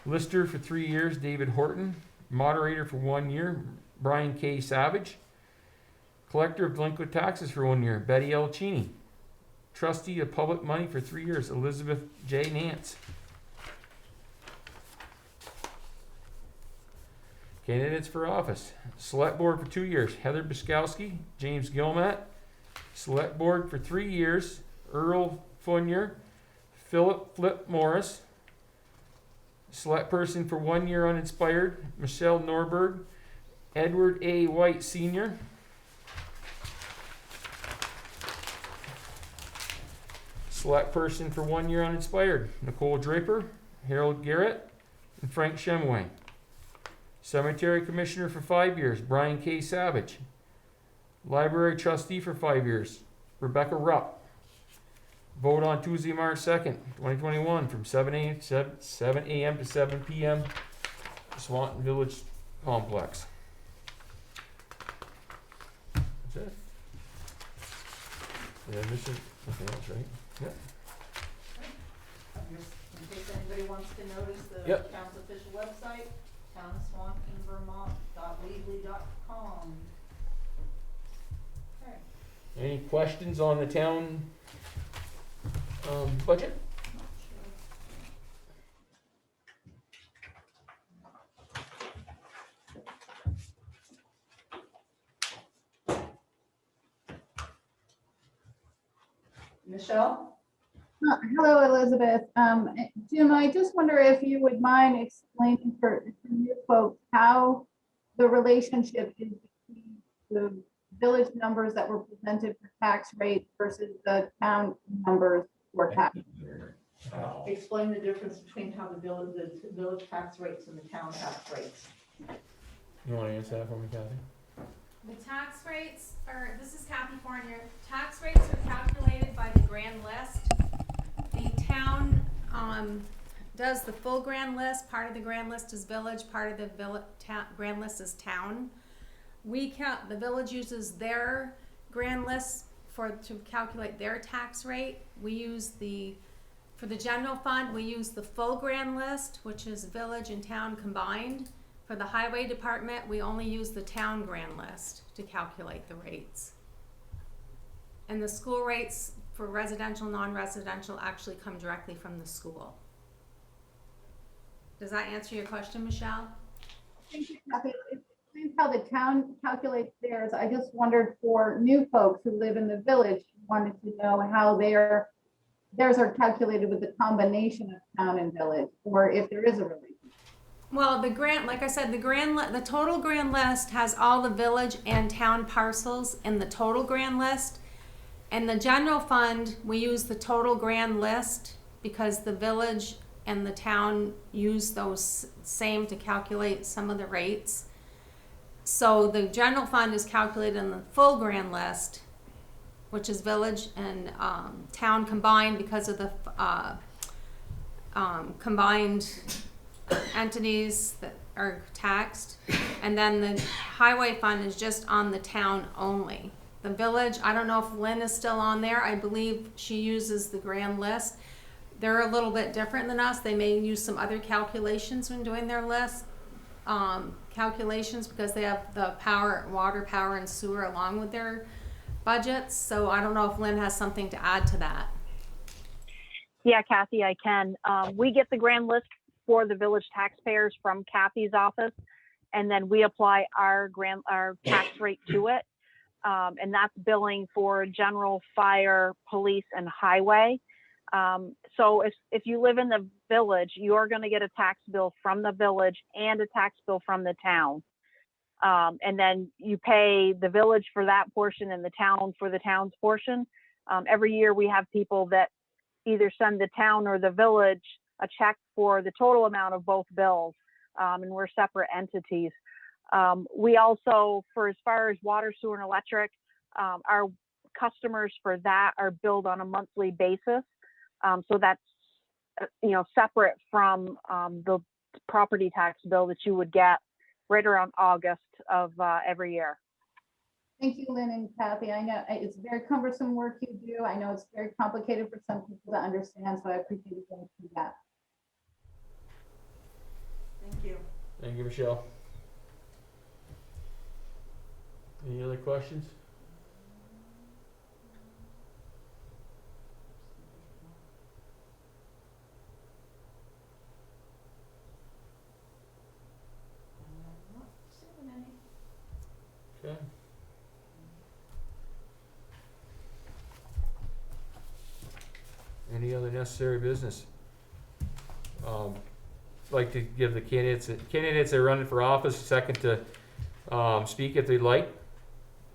Lister for 3 years, David Horton. Moderator for 1 year, Brian K. Savage. Collector of delinquent taxes for 1 year, Betty L. Cheney. Trustee of public money for 3 years, Elizabeth J. Nance. Candidates for office. Select Board for 2 years, Heather Biskowski, James Gilmat. Select Board for 3 years, Earl Funyer, Philip Flip Morris. Select Person for 1 year uninspired, Michelle Norberg, Edward A. White Sr. Select person for 1 year uninspired, Nicole Draper, Harold Garrett, and Frank Shemway. Cemetery commissioner for 5 years, Brian K. Savage. Library trustee for 5 years, Rebecca Rupp. Vote on Tuesday, March 2nd, 2021, from 7 a.m. to 7 p.m. Swanton Village Complex. That's it. Did I miss nothing else, right? Yeah. In case anybody wants to notice the Yep. town's official website, townswantonvermont.weebly.com. Okay. Any questions on the town budget? Michelle? Hello, Elizabeth. Jim, I just wonder if you would mind explaining for new folks how the relationship is between the village numbers that were presented for tax rate versus the town numbers for tax. Explain the difference between how the village tax rates and the town tax rates. You want to answer that for me, Kathy? The tax rates are, this is Kathy Fournier, tax rates are calculated by the grand list. The town, does the full grand list, part of the grand list is village, part of the grand list is town. The village uses their grand list to calculate their tax rate. We use for the general fund, we use the full grand list, which is village and town combined. For the highway department, we only use the town grand list to calculate the rates. And the school rates for residential, non-residential actually come directly from the school. Does that answer your question, Michelle? Thank you, Kathy. It explains how the town calculates theirs. I just wondered for new folks who live in the village, wanted to know how theirs are calculated with the combination of town and village, or if there is a relationship. Well, like I said, the total grand list has all the village and town parcels in the total grand list. And the general fund, we use the total grand list because the village and the town use those same to calculate some of the rates. So the general fund is calculated in the full grand list, which is village and town combined because of the combined entities that are taxed. And then the highway fund is just on the town only. The village, I don't know if Lynn is still on there. I believe she uses the grand list. They're a little bit different than us. They may use some other calculations when doing their list calculations because they have the water, power, and sewer along with their budgets. So I don't know if Lynn has something to add to that. Yeah, Kathy, I can. We get the grand list for the village taxpayers from Kathy's office, and then we apply our tax rate to it. And that's billing for general, fire, police, and highway. So if you live in the village, you're going to get a tax bill from the village and a tax bill from the town. And then you pay the village for that portion and the town for the town's portion. Every year we have people that either send the town or the village a check for the total amount of both bills. And we're separate entities. We also, for as far as water, sewer, and electric, our customers for that are billed on a monthly basis. So that's, separate from the property tax bill that you would get right around August of every year. Thank you, Lynn and Kathy. I know it's very cumbersome work you do. I know it's very complicated for some people to understand, so I appreciate you going through that. Thank you. Thank you, Michelle. Any other questions? Okay. Any other necessary business? Like to give the candidates that are running for office a second to speak if they'd like.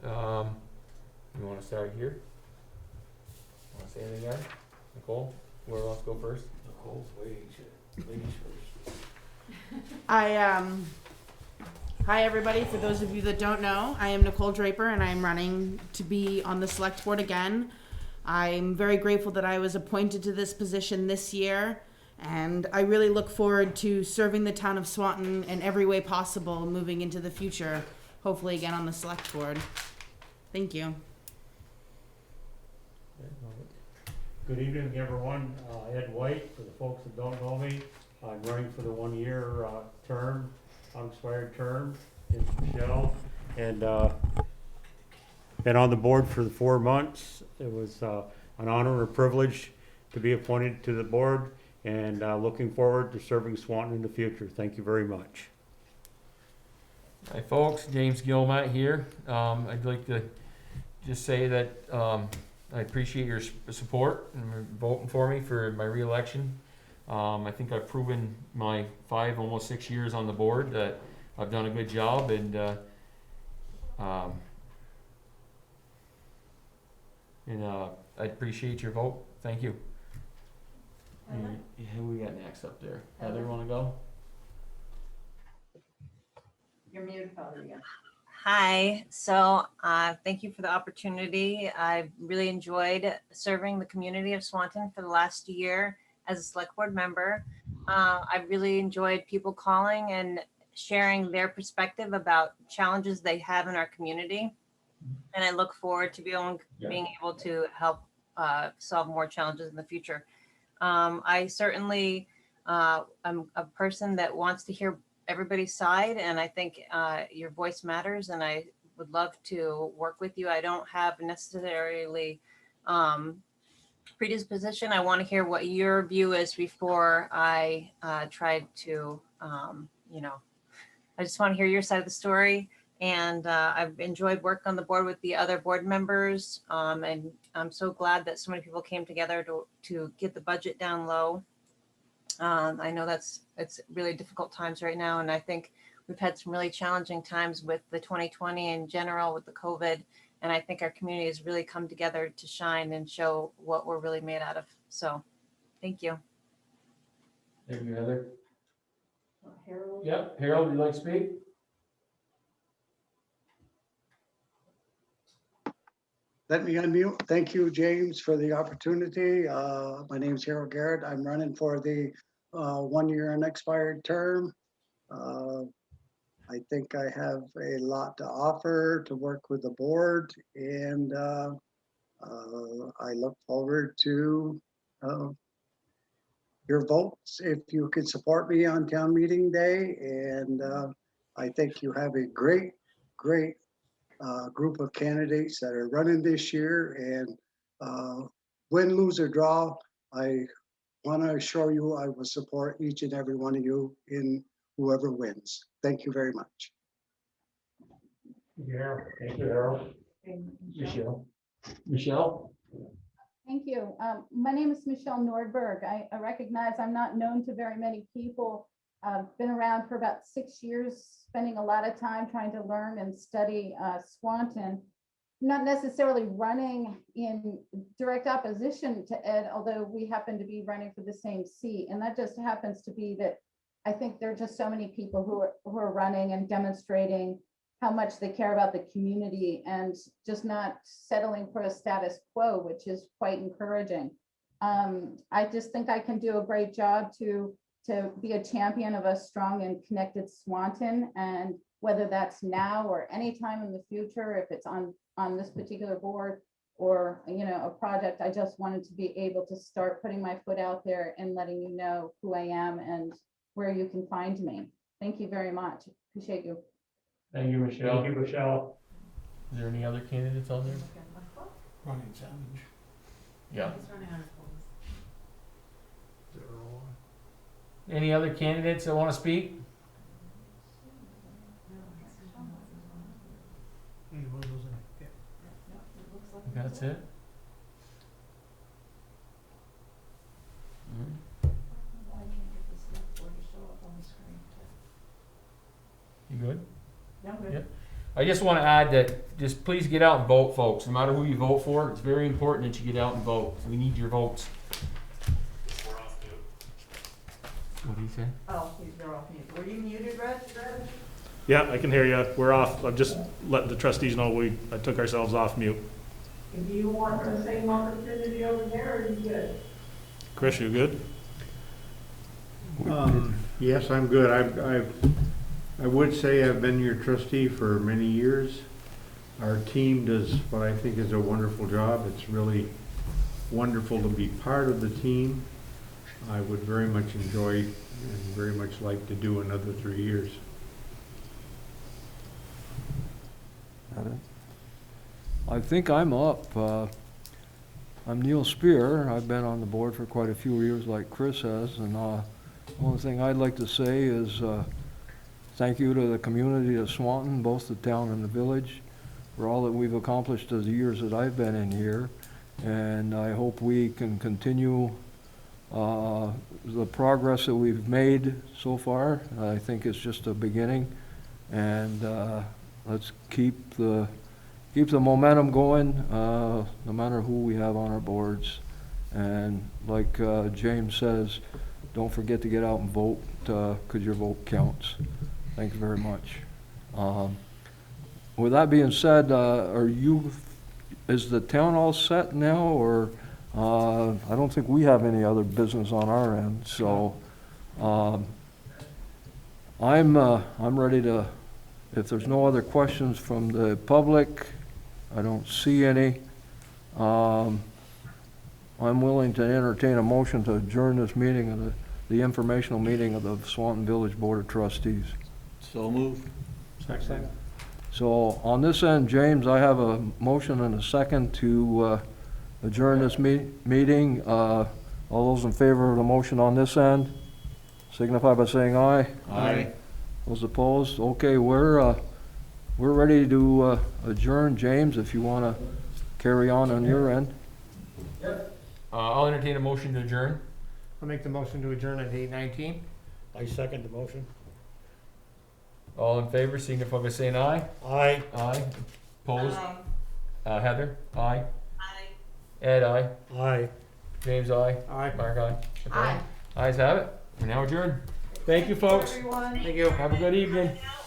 You want to start here? Want to say anything, guys? Nicole, whoever wants to go first? Nicole's ladies first. Hi everybody, for those of you that don't know, I am Nicole Draper and I'm running to be on the select board again. I'm very grateful that I was appointed to this position this year, and I really look forward to serving the town of Swanton in every way possible moving into the future, hopefully again on the select board. Thank you. Good evening, everyone. Ed White, for the folks that don't know me, I'm running for the 1-year term, unexpired term. It's Michelle, and been on the board for the 4 months. It was an honor and a privilege to be appointed to the board, and looking forward to serving Swanton in the future. Thank you very much. Hi folks, James Gilmat here. I'd like to just say that I appreciate your support and voting for me for my re-election. I think I've proven my 5, almost 6 years on the board that I've done a good job, and I appreciate your vote. Thank you. And who we got next up there? Heather, want to go? You're muted, Heather, again. Hi, so thank you for the opportunity. I've really enjoyed serving the community of Swanton for the last year as a select board member. I've really enjoyed people calling and sharing their perspective about challenges they have in our community. And I look forward to being able to help solve more challenges in the future. I certainly am a person that wants to hear everybody's side, and I think your voice matters, and I would love to work with you. I don't have necessarily predisposition. I want to hear what your view is before I try to, I just want to hear your side of the story. And I've enjoyed working on the board with the other board members. And I'm so glad that so many people came together to get the budget down low. I know it's really difficult times right now. And I think we've had some really challenging times with the 2020 in general with the COVID. And I think our community has really come together to shine and show what we're really made out of. So thank you. Thank you, Heather. Harold? Yep, Harold, would you like to speak? Let me unmute. Thank you, James, for the opportunity. My name is Harold Garrett. I'm running for the 1-year unexpired term. I think I have a lot to offer to work with the board, and I look forward to your votes if you could support me on town meeting day. And I think you have a great group of candidates that are running this year, and win, lose or draw, I want to assure you I will support each and every one of you in whoever wins. Thank you very much. Yeah, thank you, Harold. Michelle? Thank you. My name is Michelle Nordberg. I recognize I'm not known to very many people. I've been around for about 6 years, spending a lot of time trying to learn and study Swanton. Not necessarily running in direct opposition to Ed, although we happen to be running for the same seat. And that just happens to be that I think there are just so many people who are running and demonstrating how much they care about the community and just not settling for a status quo, which is quite encouraging. I just think I can do a great job to be a champion of a strong and connected Swanton, and whether that's now or anytime in the future, if it's on this particular board or a project, I just wanted to be able to start putting my foot out there and letting you know who I am and where you can find me. Thank you very much. Appreciate you. Thank you, Michelle. Thank you, Michelle. Is there any other candidates on there? Running Savage. Yeah. Any other candidates that want to speak? That's it? You good? Yeah, I'm good. Yeah. I just want to add that just please get out and vote, folks. No matter who you vote for, it's very important that you get out and vote. We need your votes. what he said. Oh, they're off mute. Were you muted, Red? Yeah, I can hear you. We're off. I'm just letting the trustees know I took ourselves off mute. Do you want the same opportunity over there, or are you good? Chris, you good? Yes, I'm good. I would say I've been your trustee for many years. Our team does what I think is a wonderful job. It's really wonderful to be part of the team. I would very much enjoy and very much like to do another 3 years. I think I'm up. I'm Neil Spear. I've been on the board for quite a few years like Chris has, and the only thing I'd like to say is thank you to the community of Swanton, both the town and the village, for all that we've accomplished as the years that I've been in here. And I hope we can continue the progress that we've made so far. I think it's just a beginning, and let's keep the momentum going, no matter who we have on our boards. And like James says, don't forget to get out and vote, because your vote counts. Thank you very much. With that being said, is the town all set now, or I don't think we have any other business on our end, so I'm ready to, if there's no other questions from the public, I don't see any. I'm willing to entertain a motion to adjourn this meeting of the informational meeting of the Swanton Village Board of Trustees. So moved. Second. So on this end, James, I have a motion and a second to adjourn this meeting. All those in favor of the motion on this end, signify by saying aye. Aye. Those opposed? Okay, we're ready to adjourn. James, if you want to carry on your end. I'll entertain a motion to adjourn. I'll make the motion to adjourn at 8:19. I second the motion. All in favor, signify by saying aye. Aye. Aye. Opposed? Heather? Aye. Aye. Ed, aye. Aye. James, aye. Aye. Mark, aye. Okay. Aye. Ayes have it. We're now adjourned. Thank you, folks. Everyone. Thank you. Have a good evening. Now